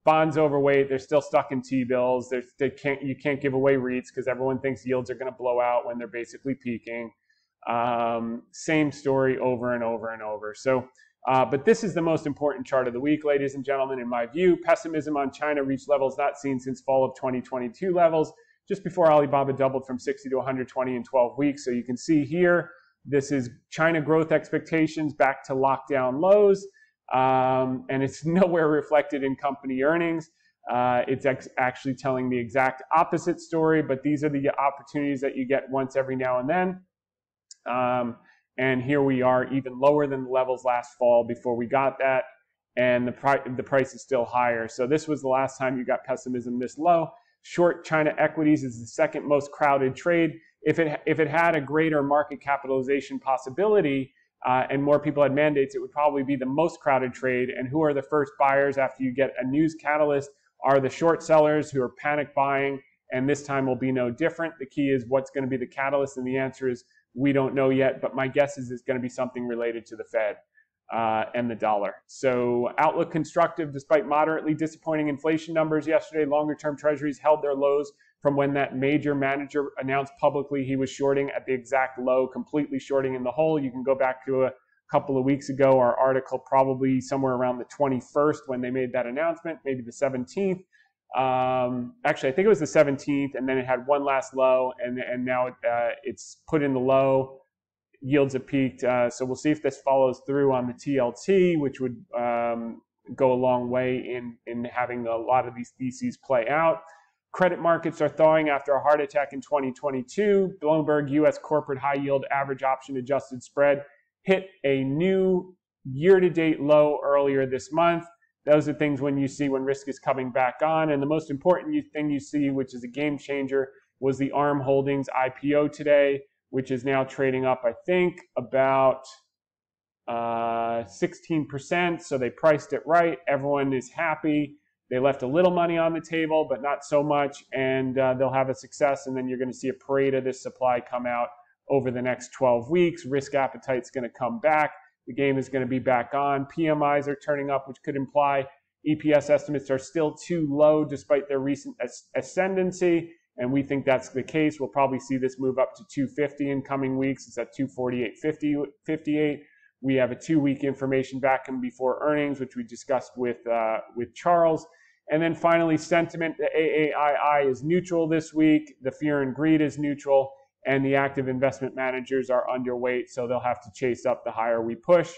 bonds overweight, they're still stuck in T-bills. You can't give away REITs because everyone thinks yields are going to blow out when they're basically peaking. Same story over and over and over. So, but this is the most important chart of the week, ladies and gentlemen, in my view. Pessimism on China reached levels not seen since fall of 2022 levels, just before Alibaba doubled from 60 to 120 in 12 weeks. So you can see here, this is China growth expectations back to lockdown lows. And it's nowhere reflected in company earnings. It's actually telling the exact opposite story, but these are the opportunities that you get once every now and then. And here we are, even lower than the levels last fall before we got that, and the price is still higher. So this was the last time you got pessimism this low. Short China equities is the second most crowded trade. If it had a greater market capitalization possibility, and more people had mandates, it would probably be the most crowded trade. And who are the first buyers after you get a news catalyst are the short sellers who are panic buying, and this time will be no different. The key is what's going to be the catalyst, and the answer is we don't know yet, but my guess is it's going to be something related to the Fed and the dollar. So outlook constructive despite moderately disappointing inflation numbers yesterday. Longer-term treasuries held their lows from when that major manager announced publicly he was shorting at the exact low, completely shorting in the hole. You can go back to a couple of weeks ago, our article probably somewhere around the 21st when they made that announcement, maybe the 17th. Actually, I think it was the 17th, and then it had one last low, and now it's put in the low. yields have peaked. So we'll see if this follows through on the TLT, which would go a long way in having a lot of these theses play out. Credit markets are thawing after a heart attack in 2022. Bloomberg U.S. corporate high yield average option adjusted spread hit a new year-to-date low earlier this month. Those are things when risk is coming back on. And the most important thing you see, which is a game changer, was the ARM Holdings IPO today, which is now trading up, I think, about 16%. So they priced it right. Everyone is happy. They left a little money on the table, but not so much. And they'll have a success. And then you're going to see a parade of this supply come out over the next 12 weeks. Risk appetite's going to come back. The game is going to be back on. PMIs are turning up, which could imply EPS estimates are still too low despite their recent ascendancy. And we think that's the case. We'll probably see this move up to 250 in coming weeks. It's at 248.58. We have a 2-week information back in before earnings, which we discussed with Charles. And then finally, sentiment. The AAII is neutral this week. The fear and greed is neutral. And the active investment managers are underweight, so they'll have to chase up the higher we push.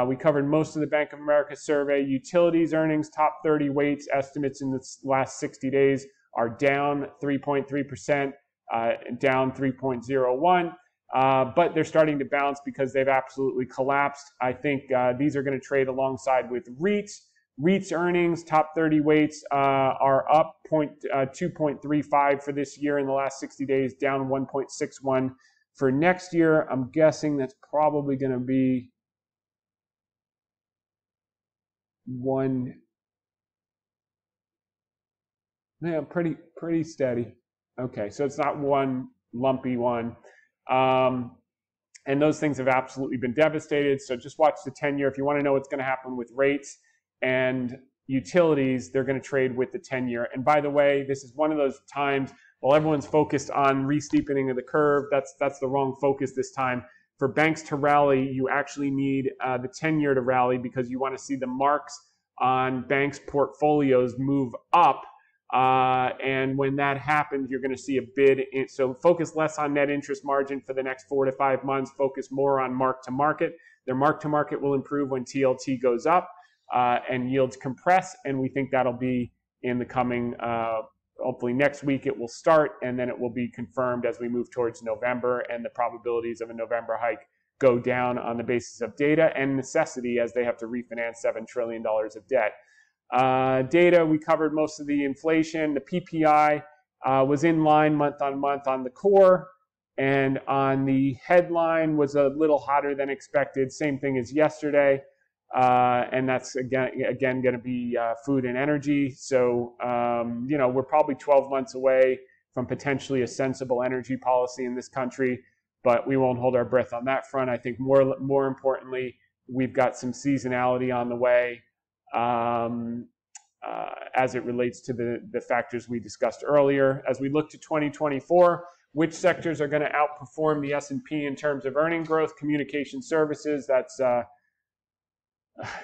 We covered most of the Bank of America survey. Utilities earnings, top 30 weights estimates in the last 60 days are down 3.3%, down 3.01%. But they're starting to bounce because they've absolutely collapsed. I think these are going to trade alongside with REITs. REITs earnings, top 30 weights are up 2.35 for this year in the last 60 days, down 1.61 for next year. I'm guessing that's probably going to be pretty steady. Okay, so it's not one lumpy one. And those things have absolutely been devastated. So just watch the 10-year. If you want to know what's going to happen with rates and utilities, they're going to trade with the 10-year. And by the way, this is one of those times while everyone's focused on re-steepening of the curve, that's the wrong focus this time. For banks to rally, you actually need the 10-year to rally because you want to see the marks on banks' portfolios move up. And when that happens, you're going to see a bid. So focus less on net interest margin for the next 4 to 5 months. Focus more on mark-to-market. Their mark-to-market will improve when TLT goes up and yields compress. And we think that'll be in the coming, hopefully next week it will start. And then it will be confirmed as we move towards November. And the probabilities of a November hike go down on the basis of data and necessity as they have to refinance $7 trillion of debt. Data, we covered most of the inflation. The PPI was in line month on month on the core, and on the headline was a little hotter than expected. Same thing as yesterday, and that's again going to be food and energy. So we're probably 12 months away from potentially a sensible energy policy in this country, but we won't hold our breath on that front. I think more importantly, we've got some seasonality on the way. As it relates to the factors we discussed earlier. As we look to 2024, which sectors are going to outperform the S&P in terms of earning growth? Communication services, that's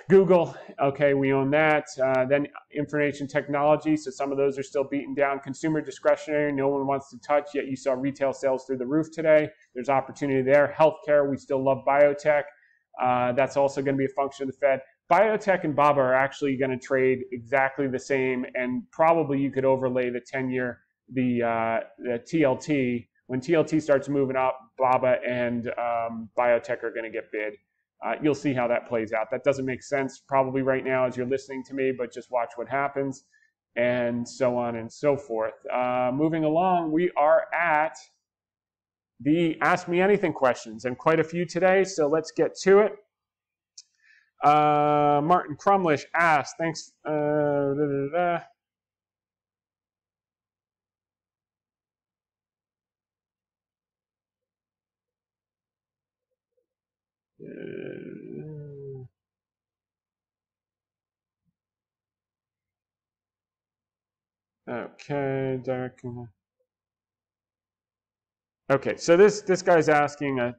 Google. Okay, we own that. Then information technology, so some of those are still beaten down. Consumer discretionary, no one wants to touch, yet you saw retail sales through the roof today. There's opportunity there. Healthcare, we still love biotech. That's also going to be a function of the Fed. Biotech and BABA are actually going to trade exactly the same, and probably you could overlay the 10-year, the TLT. When TLT starts moving up, BABA and biotech are going to get bid. You'll see how that plays out. That doesn't make sense probably right now as you're listening to me, but just watch what happens, and so on and so forth. Moving along, we are at the Ask Me Anything questions, and quite a few today, so let's get to it. Martin Crumlish asked, thanks. Okay, Derek. Okay, so this guy's asking a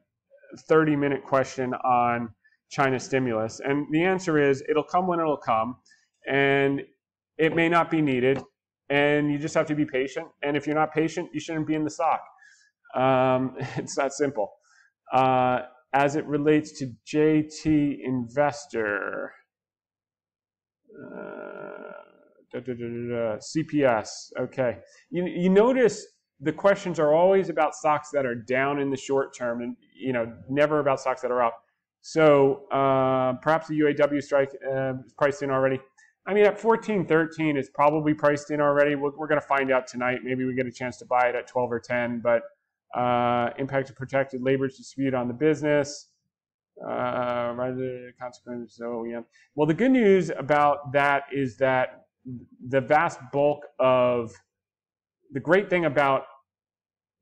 30-minute question on China stimulus, and the answer is it'll come when it'll come, and it may not be needed, and you just have to be patient. And if you're not patient, you shouldn't be in the stock. It's that simple. as it relates to JT Investor. CPS. Okay. You notice the questions are always about stocks that are down in the short term, and never about stocks that are up. So perhaps the UAW strike is priced in already. I mean, at 14.13 is probably priced in already. We're going to find out tonight. Maybe we get a chance to buy it at 12 or 10. But impact of protected labor's dispute on the business. Rather consequences. So yeah. Well, the good news about that is that the vast bulk of the great thing about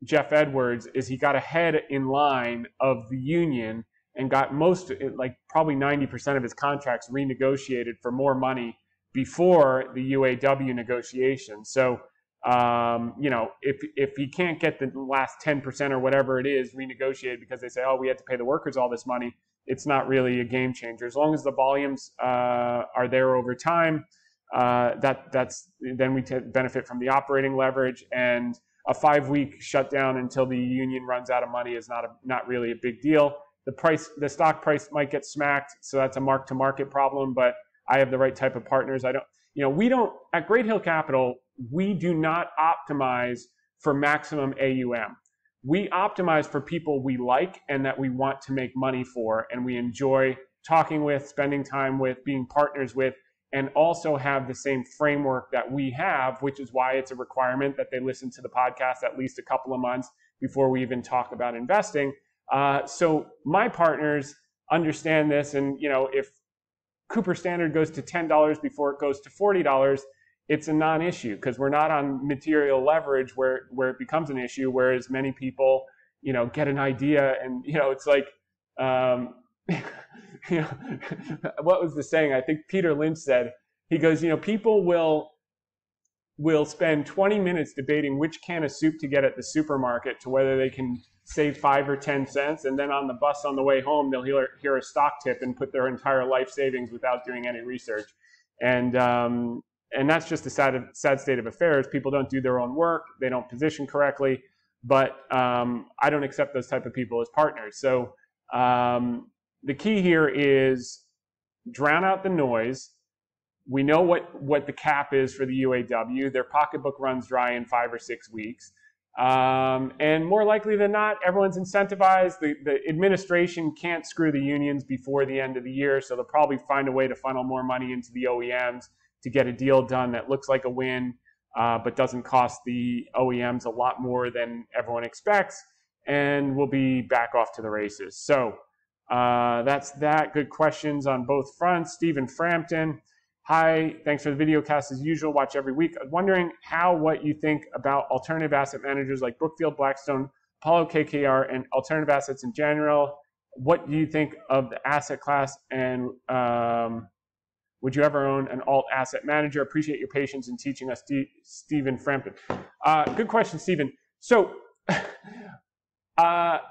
Jeff Edwards is he got ahead in line of the union and got probably 90% of his contracts renegotiated for more money before the UAW negotiation. So, if he can't get the last 10% or whatever it is renegotiated because they say, oh, we had to pay the workers all this money, it's not really a game changer. As long as the volumes are there over time, then we benefit from the operating leverage, and a 5-week shutdown until the union runs out of money is not really a big deal. The stock price might get smacked, so that's a mark-to-market problem. But I have the right type of partners. We don't at Great Hill Capital. We do not optimize for maximum AUM. We optimize for people we like and that we want to make money for, and we enjoy talking with, spending time with, being partners with, and also have the same framework that we have, which is why it's a requirement that they listen to the podcast at least a couple of months before we even talk about investing. So my partners understand this, and if Cooper Standard goes to $10 before it goes to $40, it's a non-issue because we're not on material leverage where it becomes an issue. Whereas many people, get an idea and it's like, what was the saying? I think Peter Lynch said, he goes, people will spend 20 minutes debating which can of soup to get at the supermarket to whether they can save 5 or 10 cents, and then on the bus on the way home they'll hear a stock tip and put their entire life savings without doing any research. And that's just a sad state of affairs. People don't do their own work, they don't position correctly, but I don't accept those type of people as partners. So the key here is drown out the noise. We know what the cap is for the UAW. Their pocketbook runs dry in 5 or 6 weeks. And more likely than not, everyone's incentivized. The administration can't screw the unions before the end of the year, so they'll probably find a way to funnel more money into the OEMs to get a deal done that looks like a win, but doesn't cost the OEMs a lot more than everyone expects, and we'll be back off to the races. So that's that. Good questions on both fronts. Stephen Frampton. Hi, thanks for the video cast as usual. Watch every week. I'm wondering what you think about alternative asset managers like Brookfield, Blackstone, Apollo, KKR, and alternative assets in general. What do you think of the asset class, and would you ever own an alt asset manager? Appreciate your patience in teaching us, Stephen Frampton. Good question, Stephen. So part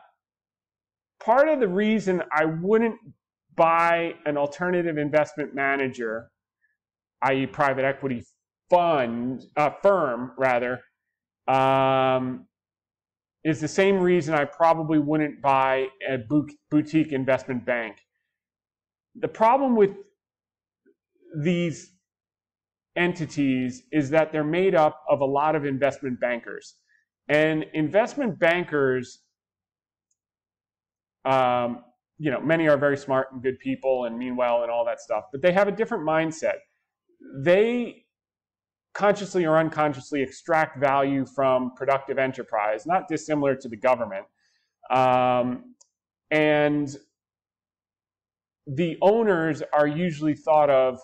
of the reason I wouldn't buy an alternative investment manager, i.e. private equity firm, is the same reason I probably wouldn't buy a boutique investment bank. The problem with these entities is that they're made up of a lot of investment bankers. And investment bankers, many are very smart and good people and mean well and all that stuff, but they have a different mindset. They consciously or unconsciously extract value from productive enterprise, not dissimilar to the government. And the owners are usually thought of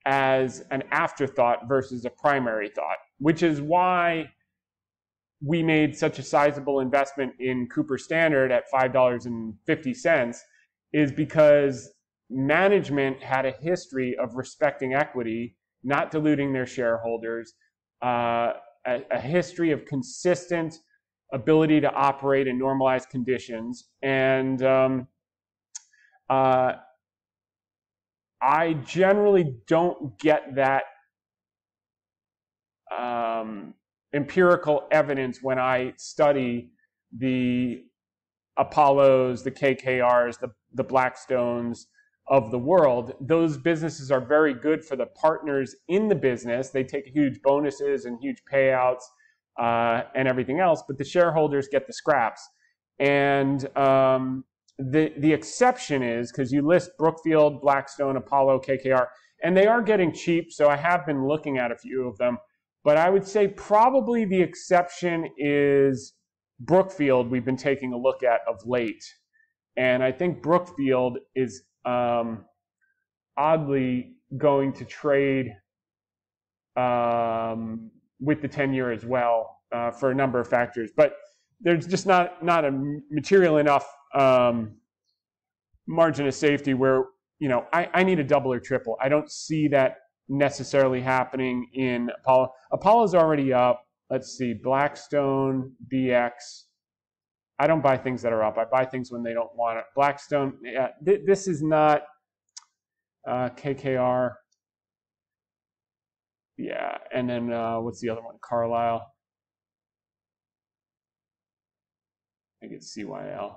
as an afterthought versus a primary thought, which is why we made such a sizable investment in Cooper Standard at $5.50, is because management had a history of respecting equity, not diluting their shareholders, a history of consistent ability to operate in normalized conditions. And I generally don't get that empirical evidence when I study the Apollos, the KKRs, the Blackstones of the world. Those businesses are very good for the partners in the business. They take huge bonuses and huge payouts and everything else, but the shareholders get the scraps. And the exception is, because you list Brookfield, Blackstone, Apollo, KKR, and they are getting cheap, so I have been looking at a few of them. But I would say probably the exception is Brookfield. We've been taking a look at of late. And I think Brookfield is oddly going to trade with the 10-year as well for a number of factors. But there's just not a material enough margin of safety where, I need a double or triple. I don't see that necessarily happening in Apollo. Apollo's already up. Let's see, Blackstone, BX. I don't buy things that are up. I buy things when they don't want it. Blackstone, yeah, this is not KKR. Yeah, and then what's the other one? Carlyle. I think it's CYL.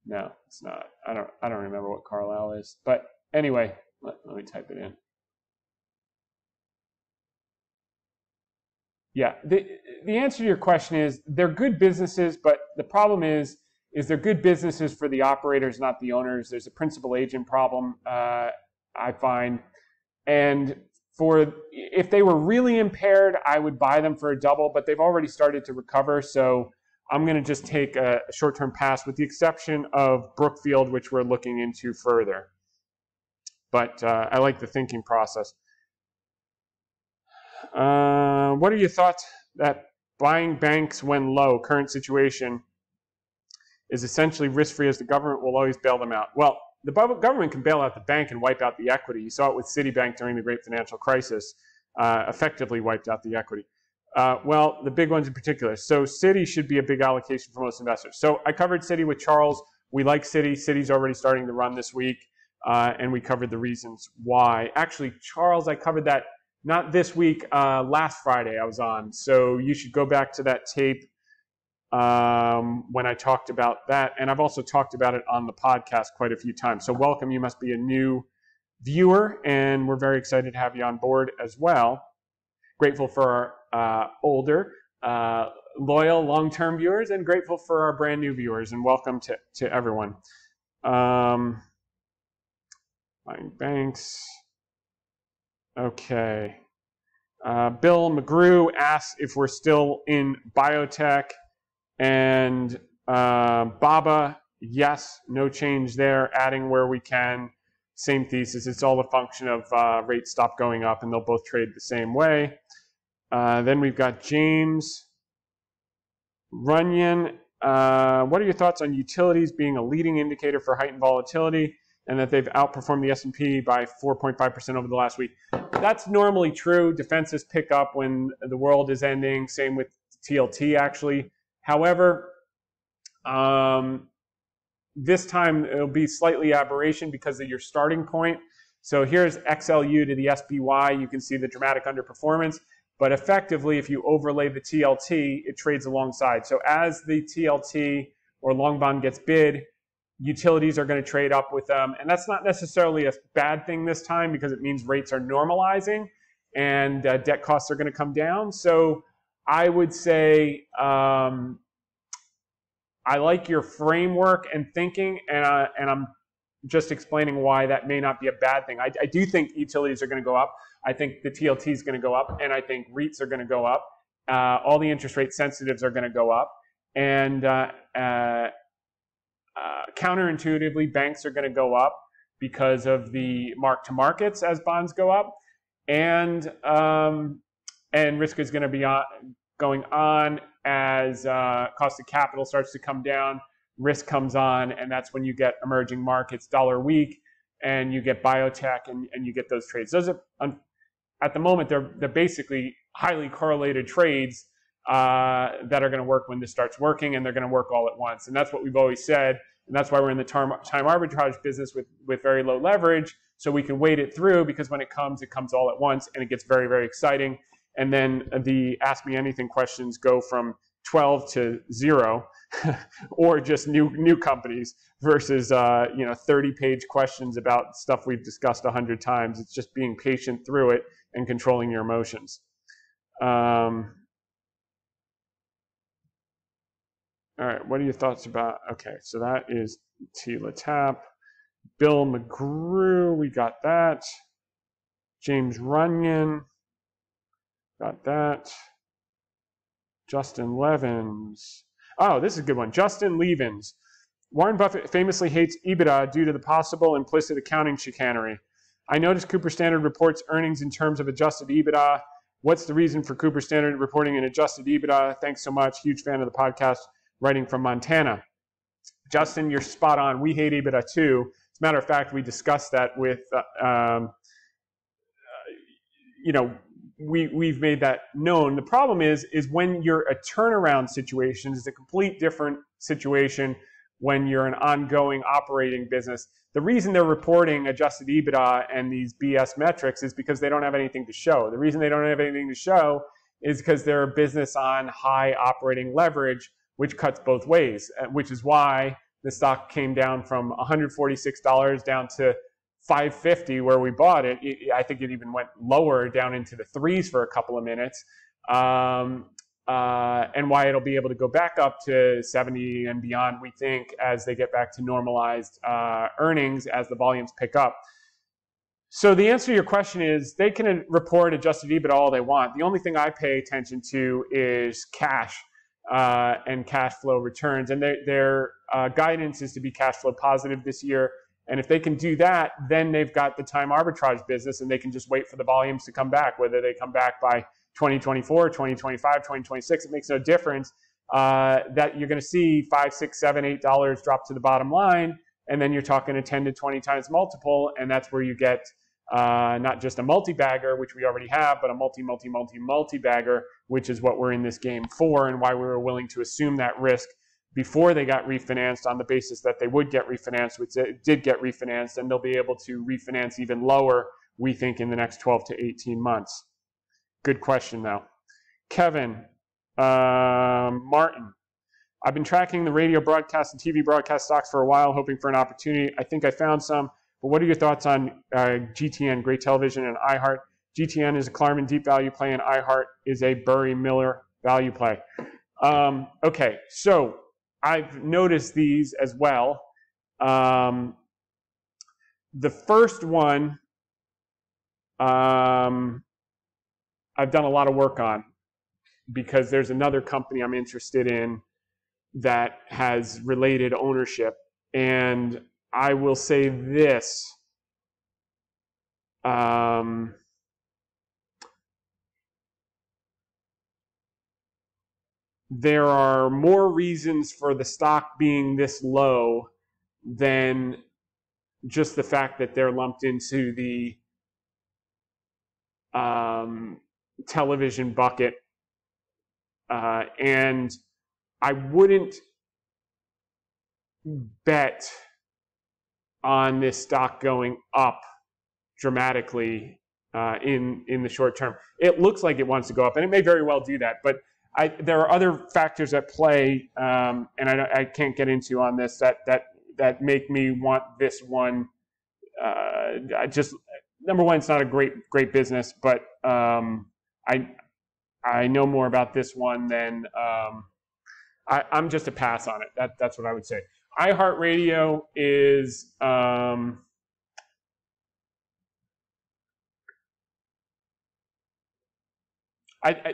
No, it's not. I don't remember what Carlyle is. But anyway, let me type it in. Yeah, the answer to your question is they're good businesses, but the problem is they're good businesses for the operators, not the owners. There's a principal agent problem, I find. And if they were really impaired, I would buy them for a double, but they've already started to recover. So I'm going to just take a short-term pass with the exception of Brookfield, which we're looking into further. But I like the thinking process. What are your thoughts that buying banks when low, current situation, is essentially risk-free as the government will always bail them out? Well, the government can bail out the bank and wipe out the equity. You saw it with Citibank during the great financial crisis, effectively wiped out the equity. Well, the big ones in particular. So Citi should be a big allocation for most investors. So I covered Citi with Charles. We like Citi. Citi's already starting to run this week, and we covered the reasons why. Actually, Charles, I covered that not this week, last Friday I was on. So you should go back to that tape when I talked about that. And I've also talked about it on the podcast quite a few times. So welcome. You must be a new viewer, and we're very excited to have you on board as well. Grateful for our older, loyal, long-term viewers, and grateful for our brand new viewers. And welcome to everyone. Buying banks. Okay. Bill McGrew asks if we're still in biotech. And Baba, yes, no change there. Adding where we can. Same thesis. It's all a function of rates stop going up, and they'll both trade the same way. Then we've got James Runyon. What are your thoughts on utilities being a leading indicator for heightened volatility, and that they've outperformed the S&P by 4.5% over the last week? That's normally true. Defenses pick up when the world is ending. Same with TLT, actually. However, this time it'll be slightly aberration because of your starting point. So here's XLU to the SPY. You can see the dramatic underperformance. But effectively, if you overlay the TLT, it trades alongside. So as the TLT or long bond gets bid, utilities are going to trade up with them. And that's not necessarily a bad thing this time because it means rates are normalizing and debt costs are going to come down. So I would say I like your framework and thinking, and I'm just explaining why that may not be a bad thing. I do think utilities are going to go up. I think the TLT is going to go up, and I think REITs are going to go up. All the interest rate sensitives are going to go up. And counterintuitively, banks are going to go up because of the mark-to-markets as bonds go up. And risk is going to be going on as cost of capital starts to come down. Risk comes on, and that's when you get emerging markets dollar weak, and you get biotech, and you get those trades. Those are, at the moment, they're basically highly correlated trades that are going to work when this starts working, and they're going to work all at once. And that's what we've always said, and that's why we're in the time arbitrage business with very low leverage, so we can wait it through, because when it comes all at once, and it gets very, very exciting. And then the Ask Me Anything questions go from 12 to 0, or just new companies versus 30-page questions about stuff we've discussed 100 times. It's just being patient through it and controlling your emotions. All right, what are your thoughts about? Okay, so that is Tila Tapp. Bill McGrew, we got that. James Runyon, got that. Justin Levins. Oh, this is a good one. Justin Levins. Warren Buffett famously hates EBITDA due to the possible implicit accounting chicanery. I noticed Cooper Standard reports earnings in terms of adjusted EBITDA. What's the reason for Cooper Standard reporting an adjusted EBITDA? Thanks so much. Huge fan of the podcast. Writing from Montana. Justin, you're spot on. We hate EBITDA too. As a matter of fact, we discussed that with, we've made that known. The problem is when you're a turnaround situation, it's a complete different situation when you're an ongoing operating business. The reason they're reporting adjusted EBITDA and these BS metrics is because they don't have anything to show. The reason they don't have anything to show is because they're a business on high operating leverage, which cuts both ways, which is why the stock came down from $146 down to $550 where we bought it. I think it even went lower down into the threes for a couple of minutes, and why it'll be able to go back up to 70 and beyond, we think, as they get back to normalized earnings as the volumes pick up. So the answer to your question is they can report adjusted EBITDA all they want. The only thing I pay attention to is cash and cash flow returns, and their guidance is to be cash flow positive this year. And if they can do that, then they've got the time arbitrage business, and they can just wait for the volumes to come back. Whether they come back by 2024, 2025, 2026, it makes no difference. That you're going to see $5, $6, $7, $8 drop to the bottom line, and then you're talking a 10 to 20 times multiple, and that's where you get not just a multi-bagger, which we already have, but a multi-bagger, which is what we're in this game for, and why we were willing to assume that risk before they got refinanced on the basis that they would get refinanced, which they did get refinanced, and they'll be able to refinance even lower, we think, in the next 12 to 18 months. Good question, though. Kevin Martin. I've been tracking the radio broadcast and TV broadcast stocks for a while, hoping for an opportunity. I think I found some, but what are your thoughts on GTN, Gray Television, and iHeart? GTN is a Klarman deep value play, and iHeart is a Burry Miller value play. Okay, so I've noticed these as well. The first one I've done a lot of work on because there's another company I'm interested in that has related ownership. And I will say this. There are more reasons for the stock being this low than just the fact that they're lumped into the television bucket. And I wouldn't bet on this stock going up dramatically in the short term. It looks like it wants to go up, and it may very well do that, but there are other factors at play, and I can't get into on this that make me want this one. Number one, it's not a great business, but I know more about this one than I'm just a pass on it. That's what I would say. iHeartRadio is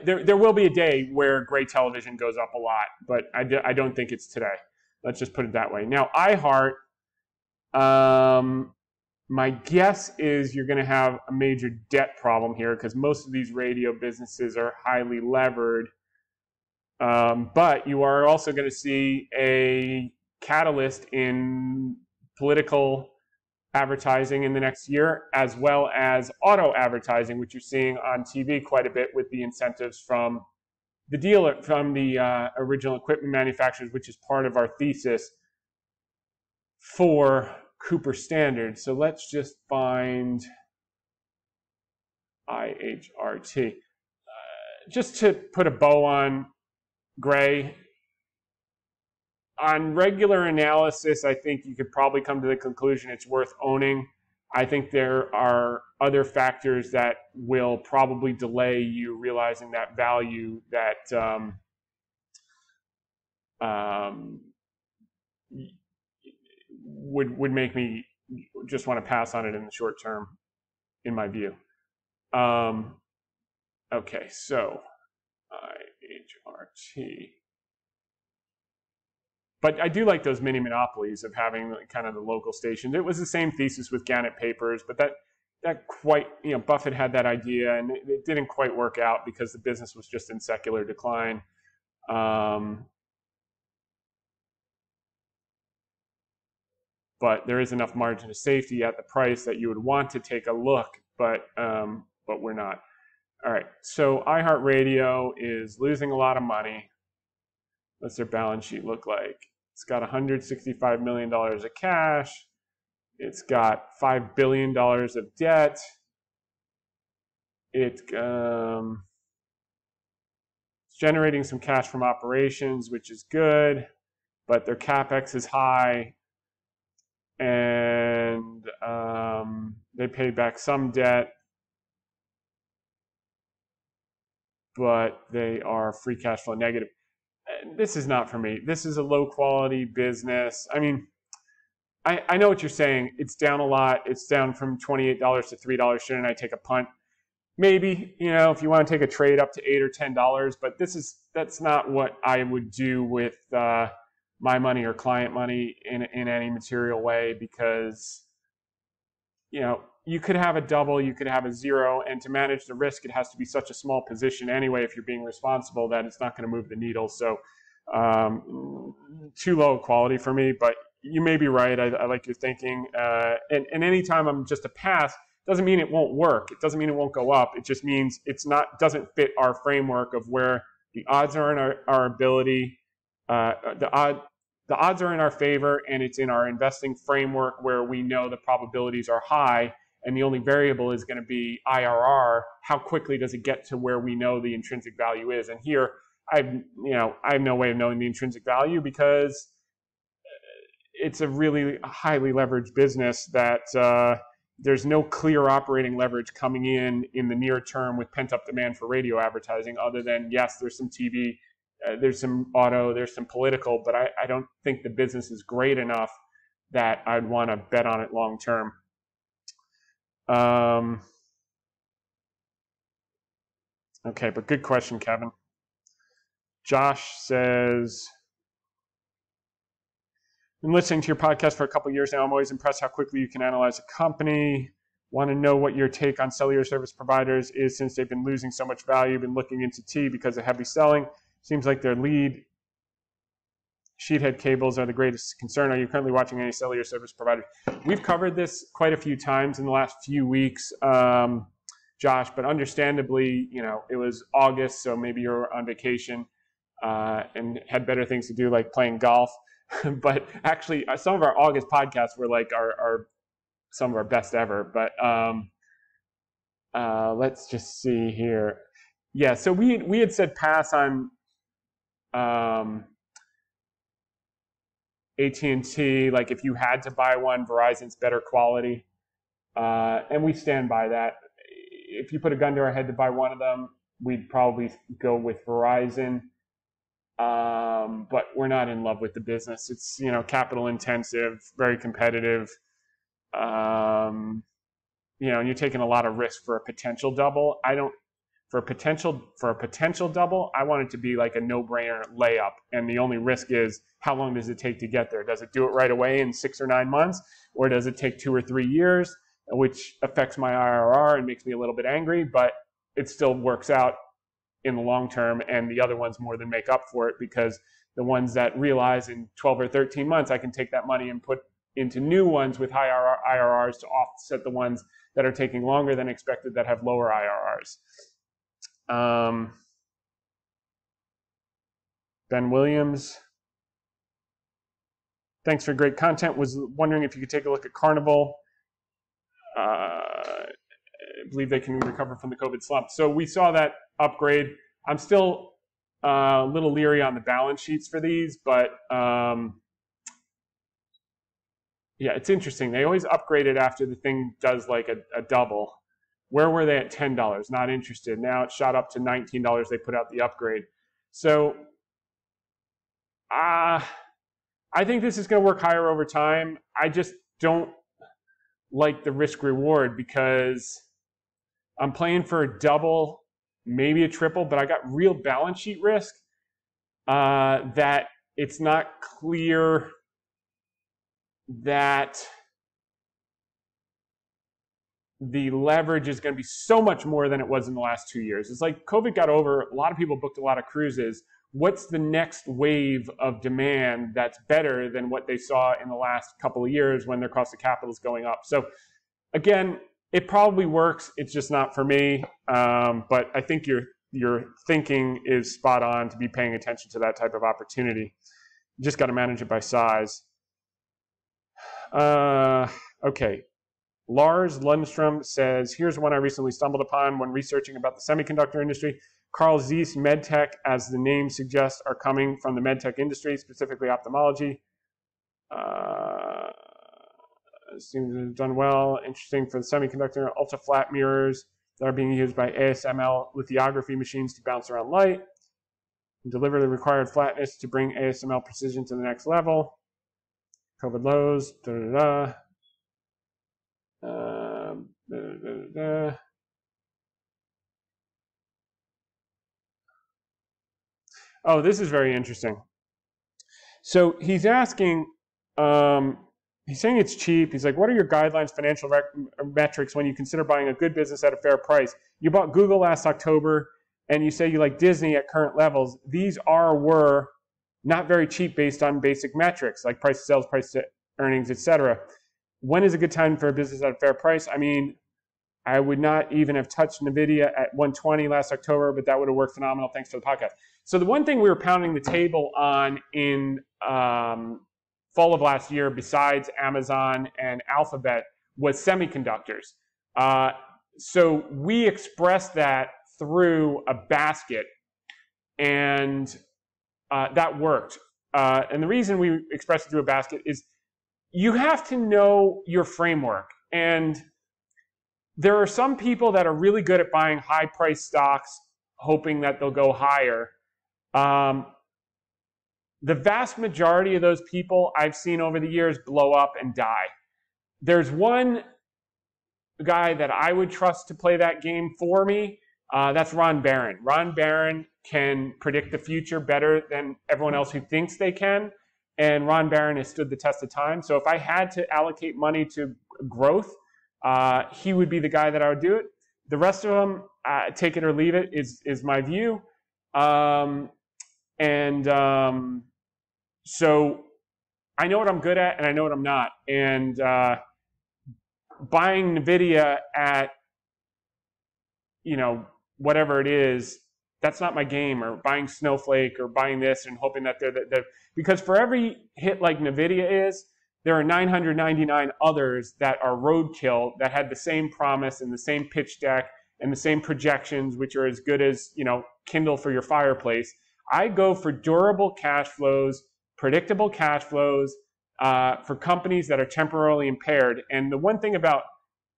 there will be a day where Gray Television goes up a lot, but I don't think it's today. Let's just put it that way. Now, iHeart, my guess is you're going to have a major debt problem here because most of these radio businesses are highly levered. But you are also going to see a catalyst in political advertising in the next year, as well as auto advertising, which you're seeing on TV quite a bit with the incentives from the dealer, from the original equipment manufacturers, which is part of our thesis for Cooper Standard. So let's just find IHRT. Just to put a bow on gray. On regular analysis, I think you could probably come to the conclusion it's worth owning. I think there are other factors that will probably delay you realizing that value that would make me just want to pass on it in the short term, in my view. Okay, so IHRT. But I do like those mini monopolies of having kind of the local stations. It was the same thesis with Gannett Papers, but that quite, Buffett had that idea, and it didn't quite work out because the business was just in secular decline. But there is enough margin of safety at the price that you would want to take a look, but we're not. All right, so iHeartRadio is losing a lot of money. What's their balance sheet look like? It's got $165 million of cash. It's got $5 billion of debt. It's generating some cash from operations, which is good, but their CapEx is high. And they paid back some debt, but they are free cash flow negative. This is not for me. This is a low quality business. I mean, I know what you're saying. It's down a lot. It's down from $28 to $3. Shouldn't I take a punt? Maybe, if you want to take a trade up to $8 or $10, but that's not what I would do with my money or client money in any material way, because you could have a double, you could have a zero, and to manage the risk, it has to be such a small position anyway if you're being responsible that it's not going to move the needle. So too low quality for me, but you may be right. I like your thinking. And anytime I'm just a pass, doesn't mean it won't work. It doesn't mean it won't go up. It just means doesn't fit our framework of where the odds are in our ability. The odds are in our favor, and it's in our investing framework where we know the probabilities are high, and the only variable is going to be IRR. How quickly does it get to where we know the intrinsic value is? And here, I have no way of knowing the intrinsic value because it's a really highly leveraged business that there's no clear operating leverage coming in the near term with pent-up demand for radio advertising, other than, yes, there's some TV, there's some auto, there's some political, but I don't think the business is great enough that I'd want to bet on it long term. Okay, but good question, Kevin. Josh says, been listening to your podcast for a couple of years now. I'm always impressed how quickly you can analyze a company. Want to know what your take on cellular service providers is since they've been losing so much value. Been looking into T because of heavy selling. Seems like their lead sheethead cables are the greatest concern. Are you currently watching any cellular service providers? We've covered this quite a few times in the last few weeks, Josh, but understandably, it was August, so maybe you're on vacation and had better things to do like playing golf. But actually, some of our August podcasts were like our some of our best ever. But let's just see here. Yeah, so we had said pass on AT&T. Like if you had to buy one, Verizon's better quality, and we stand by that. If you put a gun to our head to buy one of them, we'd probably go with Verizon. But we're not in love with the business. It's, capital intensive, very competitive. And you're taking a lot of risk for a potential double. For a potential double, I want it to be like a no-brainer layup. And the only risk is how long does it take to get there? Does it do it right away in 6 or 9 months? Or does it take 2 or 3 years, which affects my IRR and makes me a little bit angry, but it still works out in the long term, and the other ones more than make up for it, because the ones that realize in 12 or 13 months, I can take that money and put into new ones with higher IRRs to offset the ones that are taking longer than expected that have lower IRRs. Ben Williams, thanks for great content. Was wondering if you could take a look at Carnival. I believe they can recover from the COVID slump. So we saw that upgrade. I'm still a little leery on the balance sheets for these, but yeah, it's interesting. They always upgrade it after the thing does like a double. Where were they at $10? Not interested. Now it shot up to $19. They put out the upgrade. So I think this is going to work higher over time. I just don't like the risk reward because I'm playing for a double, maybe a triple, but I got real balance sheet risk that it's not clear that the leverage is going to be so much more than it was in the last 2 years. It's like COVID got over, a lot of people booked a lot of cruises. What's the next wave of demand that's better than what they saw in the last couple of years when their cost of capital is going up? So again, it probably works. It's just not for me. But I think your thinking is spot on to be paying attention to that type of opportunity. You just got to manage it by size. Okay. Lars Lundstrom says, here's one I recently stumbled upon when researching about the semiconductor industry. Carl Zeiss MedTech, as the name suggests, are coming from the medtech industry, specifically ophthalmology. Seems to have done well. Interesting for the semiconductor, ultra flat mirrors that are being used by ASML lithography machines to bounce around light and deliver the required flatness to bring ASML precision to the next level. COVID lows, Oh, this is very interesting. So he's asking, he's saying it's cheap. He's like, what are your guidelines, financial metrics when you consider buying a good business at a fair price? You bought Google last October, and you say you like Disney at current levels. These were not very cheap based on basic metrics like price to sales, price to earnings, etc. When is a good time for a business at a fair price? I mean, I would not even have touched NVIDIA at 120 last October, but that would have worked phenomenal thanks to the podcast. So the one thing we were pounding the table on in fall of last year, besides Amazon and Alphabet, was semiconductors. So we expressed that through a basket, and that worked. And the reason we expressed it through a basket is you have to know your framework. And there are some people that are really good at buying high-priced stocks, hoping that they'll go higher. The vast majority of those people I've seen over the years blow up and die. There's one guy that I would trust to play that game for me. That's Ron Barron. Ron Barron can predict the future better than everyone else who thinks they can. And Ron Barron has stood the test of time. So if I had to allocate money to growth, he would be the guy that I would do it. The rest of them, take it or leave it, is my view. So I know what I'm good at and I know what I'm not. And buying NVIDIA at, whatever it is, that's not my game. Or buying Snowflake or buying this and hoping that they're because for every hit like NVIDIA is, there are 999 others that are roadkill that had the same promise and the same pitch deck and the same projections, which are as good as, Kindle for your fireplace. I go for durable cash flows, predictable cash flows for companies that are temporarily impaired. And the one thing about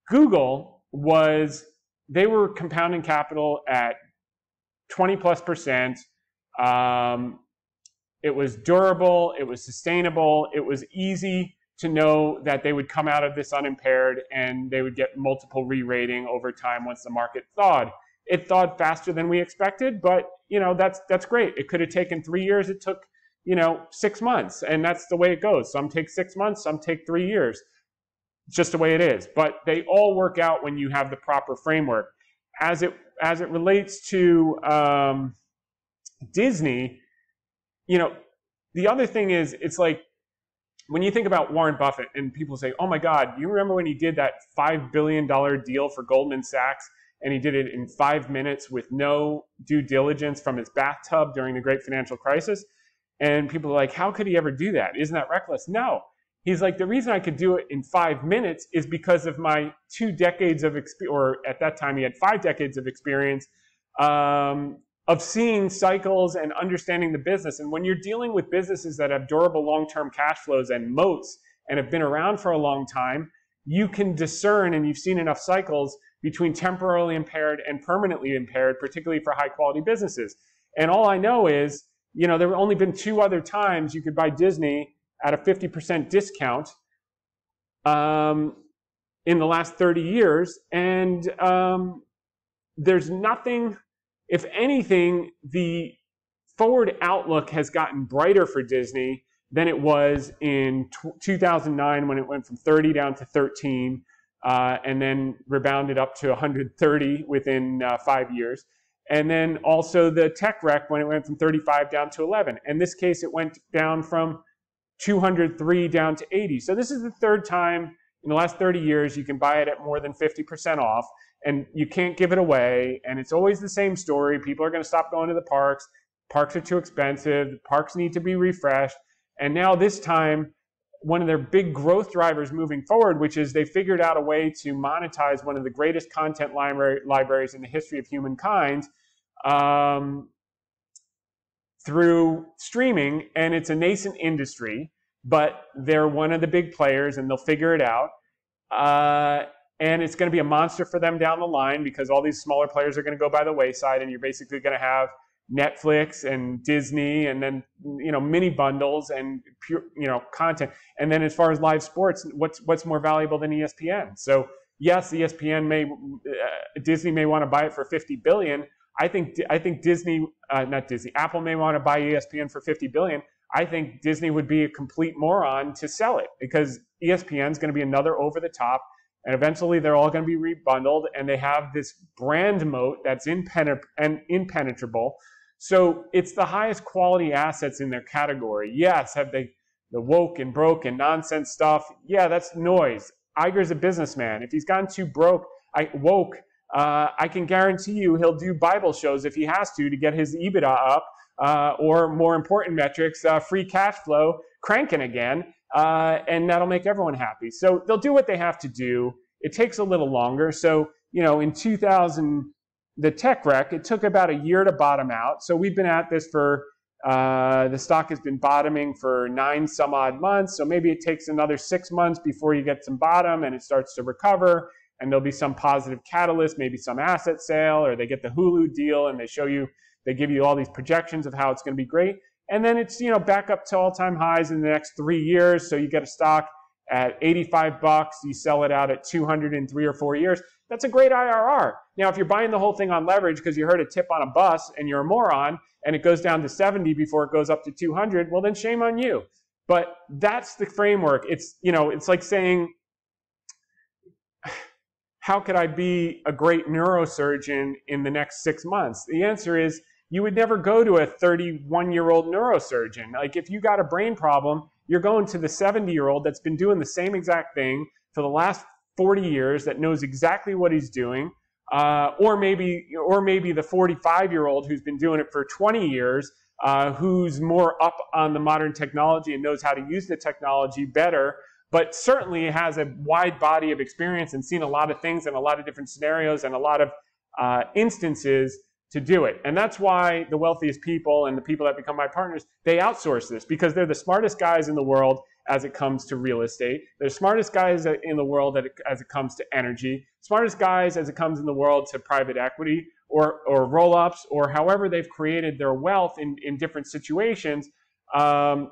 Google was they were compounding capital at 20+%. It was durable, it was sustainable, it was easy to know that they would come out of this unimpaired and they would get multiple re-rating over time once the market thawed. It thawed faster than we expected, but that's great. It could have taken 3 years, it took 6 months, and that's the way it goes. Some take 6 months, some take 3 years. It's just the way it is. But they all work out when you have the proper framework. As it relates to Disney, the other thing is, it's like when you think about Warren Buffett and people say, oh my God, you remember when he did that $5 billion deal for Goldman Sachs and he did it in 5 minutes with no due diligence from his bathtub during the great financial crisis? And people are like, how could he ever do that? Isn't that reckless? No. He's like, the reason I could do it in 5 minutes is because of my 2 decades of experience, or at that time he had 5 decades of experience of seeing cycles and understanding the business. And when you're dealing with businesses that have durable long-term cash flows and moats and have been around for a long time, you can discern, and you've seen enough cycles, between temporarily impaired and permanently impaired, particularly for high quality businesses. And all I know is, there have only been 2 other times you could buy Disney at a 50% discount in the last 30 years. And there's nothing, if anything, the forward outlook has gotten brighter for Disney than it was in 2009 when it went from 30 down to 13 and then rebounded up to 130 within 5 years. And then also the tech wreck when it went from 35 down to 11. In this case, it went down from 203 down to 80. So this is the 3rd time in the last 30 years you can buy it at more than 50% off, and you can't give it away. And it's always the same story. People are going to stop going to the parks. Parks are too expensive. Parks need to be refreshed. And now this time, one of their big growth drivers moving forward, which is they figured out a way to monetize one of the greatest content libraries in the history of humankind through streaming. And it's a nascent industry, but they're one of the big players and they'll figure it out. And it's going to be a monster for them down the line because all these smaller players are going to go by the wayside, and you're basically going to have Netflix and Disney, and then mini bundles and pure content. And then as far as live sports, what's more valuable than ESPN? So yes, Disney may want to buy it for $50 billion. I think Apple may want to buy ESPN for $50 billion. I think Disney would be a complete moron to sell it because ESPN is going to be another over the top, and eventually they're all going to be rebundled, and they have this brand moat that's impenetrable. So it's the highest quality assets in their category. Yes, have they the woke and broke and nonsense stuff? Yeah, that's noise. Iger's a businessman. If he's gotten too woke, I can guarantee you he'll do Bible shows if he has to get his EBITDA up, or more important metrics, free cash flow cranking again, and that'll make everyone happy. So they'll do what they have to do. It takes a little longer. So, in 2000, the tech wreck, it took about a year to bottom out. So we've been at this for, the stock has been bottoming for 9 some odd months. So maybe it takes another 6 months before you get some bottom and it starts to recover, and there'll be some positive catalyst, maybe some asset sale, or they get the Hulu deal and they give you all these projections of how it's going to be great. And then it's, back up to all-time highs in the next 3 years. So you get a stock at $85, you sell it out at 200 in 3 or 4 years. That's a great IRR. Now, if you're buying the whole thing on leverage because you heard a tip on a bus and you're a moron and it goes down to 70 before it goes up to 200, well, then shame on you. But that's the framework. It's, it's like saying, how could I be a great neurosurgeon in the next 6 months? The answer is you would never go to a 31-year-old neurosurgeon. Like if you got a brain problem, you're going to the 70-year-old that's been doing the same exact thing for the last 40 years, that knows exactly what he's doing, or maybe the 45-year-old who's been doing it for 20 years, who's more up on the modern technology and knows how to use the technology better, but certainly has a wide body of experience and seen a lot of things and a lot of different scenarios and a lot of instances to do it. And that's why the wealthiest people and the people that become my partners, they outsource this because they're the smartest guys in the world as it comes to real estate. They're the smartest guys in the world as it comes to energy, smartest guys as it comes in the world to private equity or roll-ups, or however they've created their wealth in different situations. So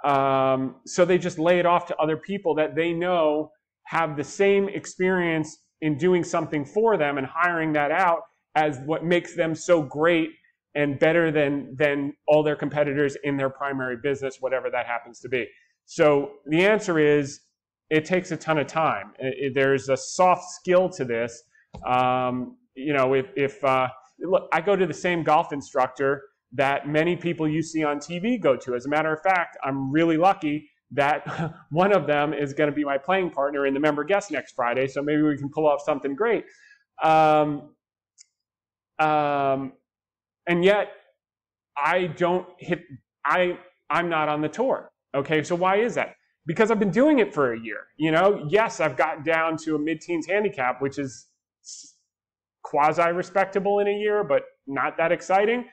they just lay it off to other people that they know have the same experience in doing something for them and hiring that out as what makes them so great and better than all their competitors in their primary business, whatever that happens to be. So the answer is, it takes a ton of time. There's a soft skill to this. Look, I go to the same golf instructor that many people you see on TV go to. As a matter of fact, I'm really lucky that one of them is going to be my playing partner in the member guest next Friday. So maybe we can pull off something great. And yet I'm not on the tour. Okay, so why is that? Because I've been doing it for a year. Yes, I've gotten down to a mid-teens handicap, which is quasi-respectable in a year, but not that exciting.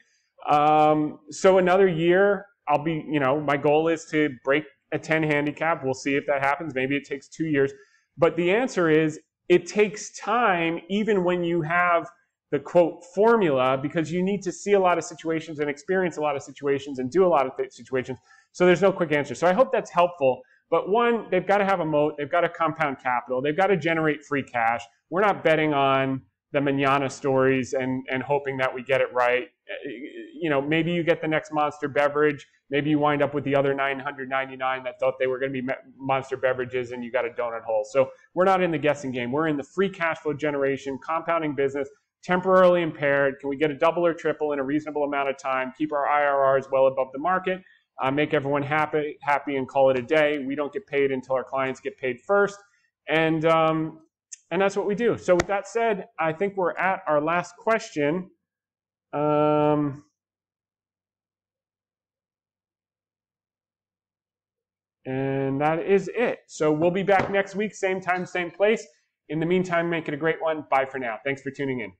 So another year, I'll be, my goal is to break a 10 handicap. We'll see if that happens. Maybe it takes 2 years. But the answer is it takes time, even when you have the quote formula, because you need to see a lot of situations and experience a lot of situations and do a lot of situations. So there's no quick answer. So I hope that's helpful. But one, they've got to have a moat. They've got to compound capital. They've got to generate free cash. We're not betting on the manana stories and hoping that we get it right. Maybe you get the next Monster beverage. Maybe you wind up with the other 999 that thought they were going to be Monster beverages and you got a donut hole. So we're not in the guessing game. We're in the free cash flow generation, compounding business, temporarily impaired. Can we get a double or triple in a reasonable amount of time? Keep our IRRs well above the market. Make everyone happy and call it a day. We don't get paid until our clients get paid first. And that's what we do. So with that said, I think we're at our last question. And that is it. So we'll be back next week, same time, same place. In the meantime, make it a great one. Bye for now. Thanks for tuning in.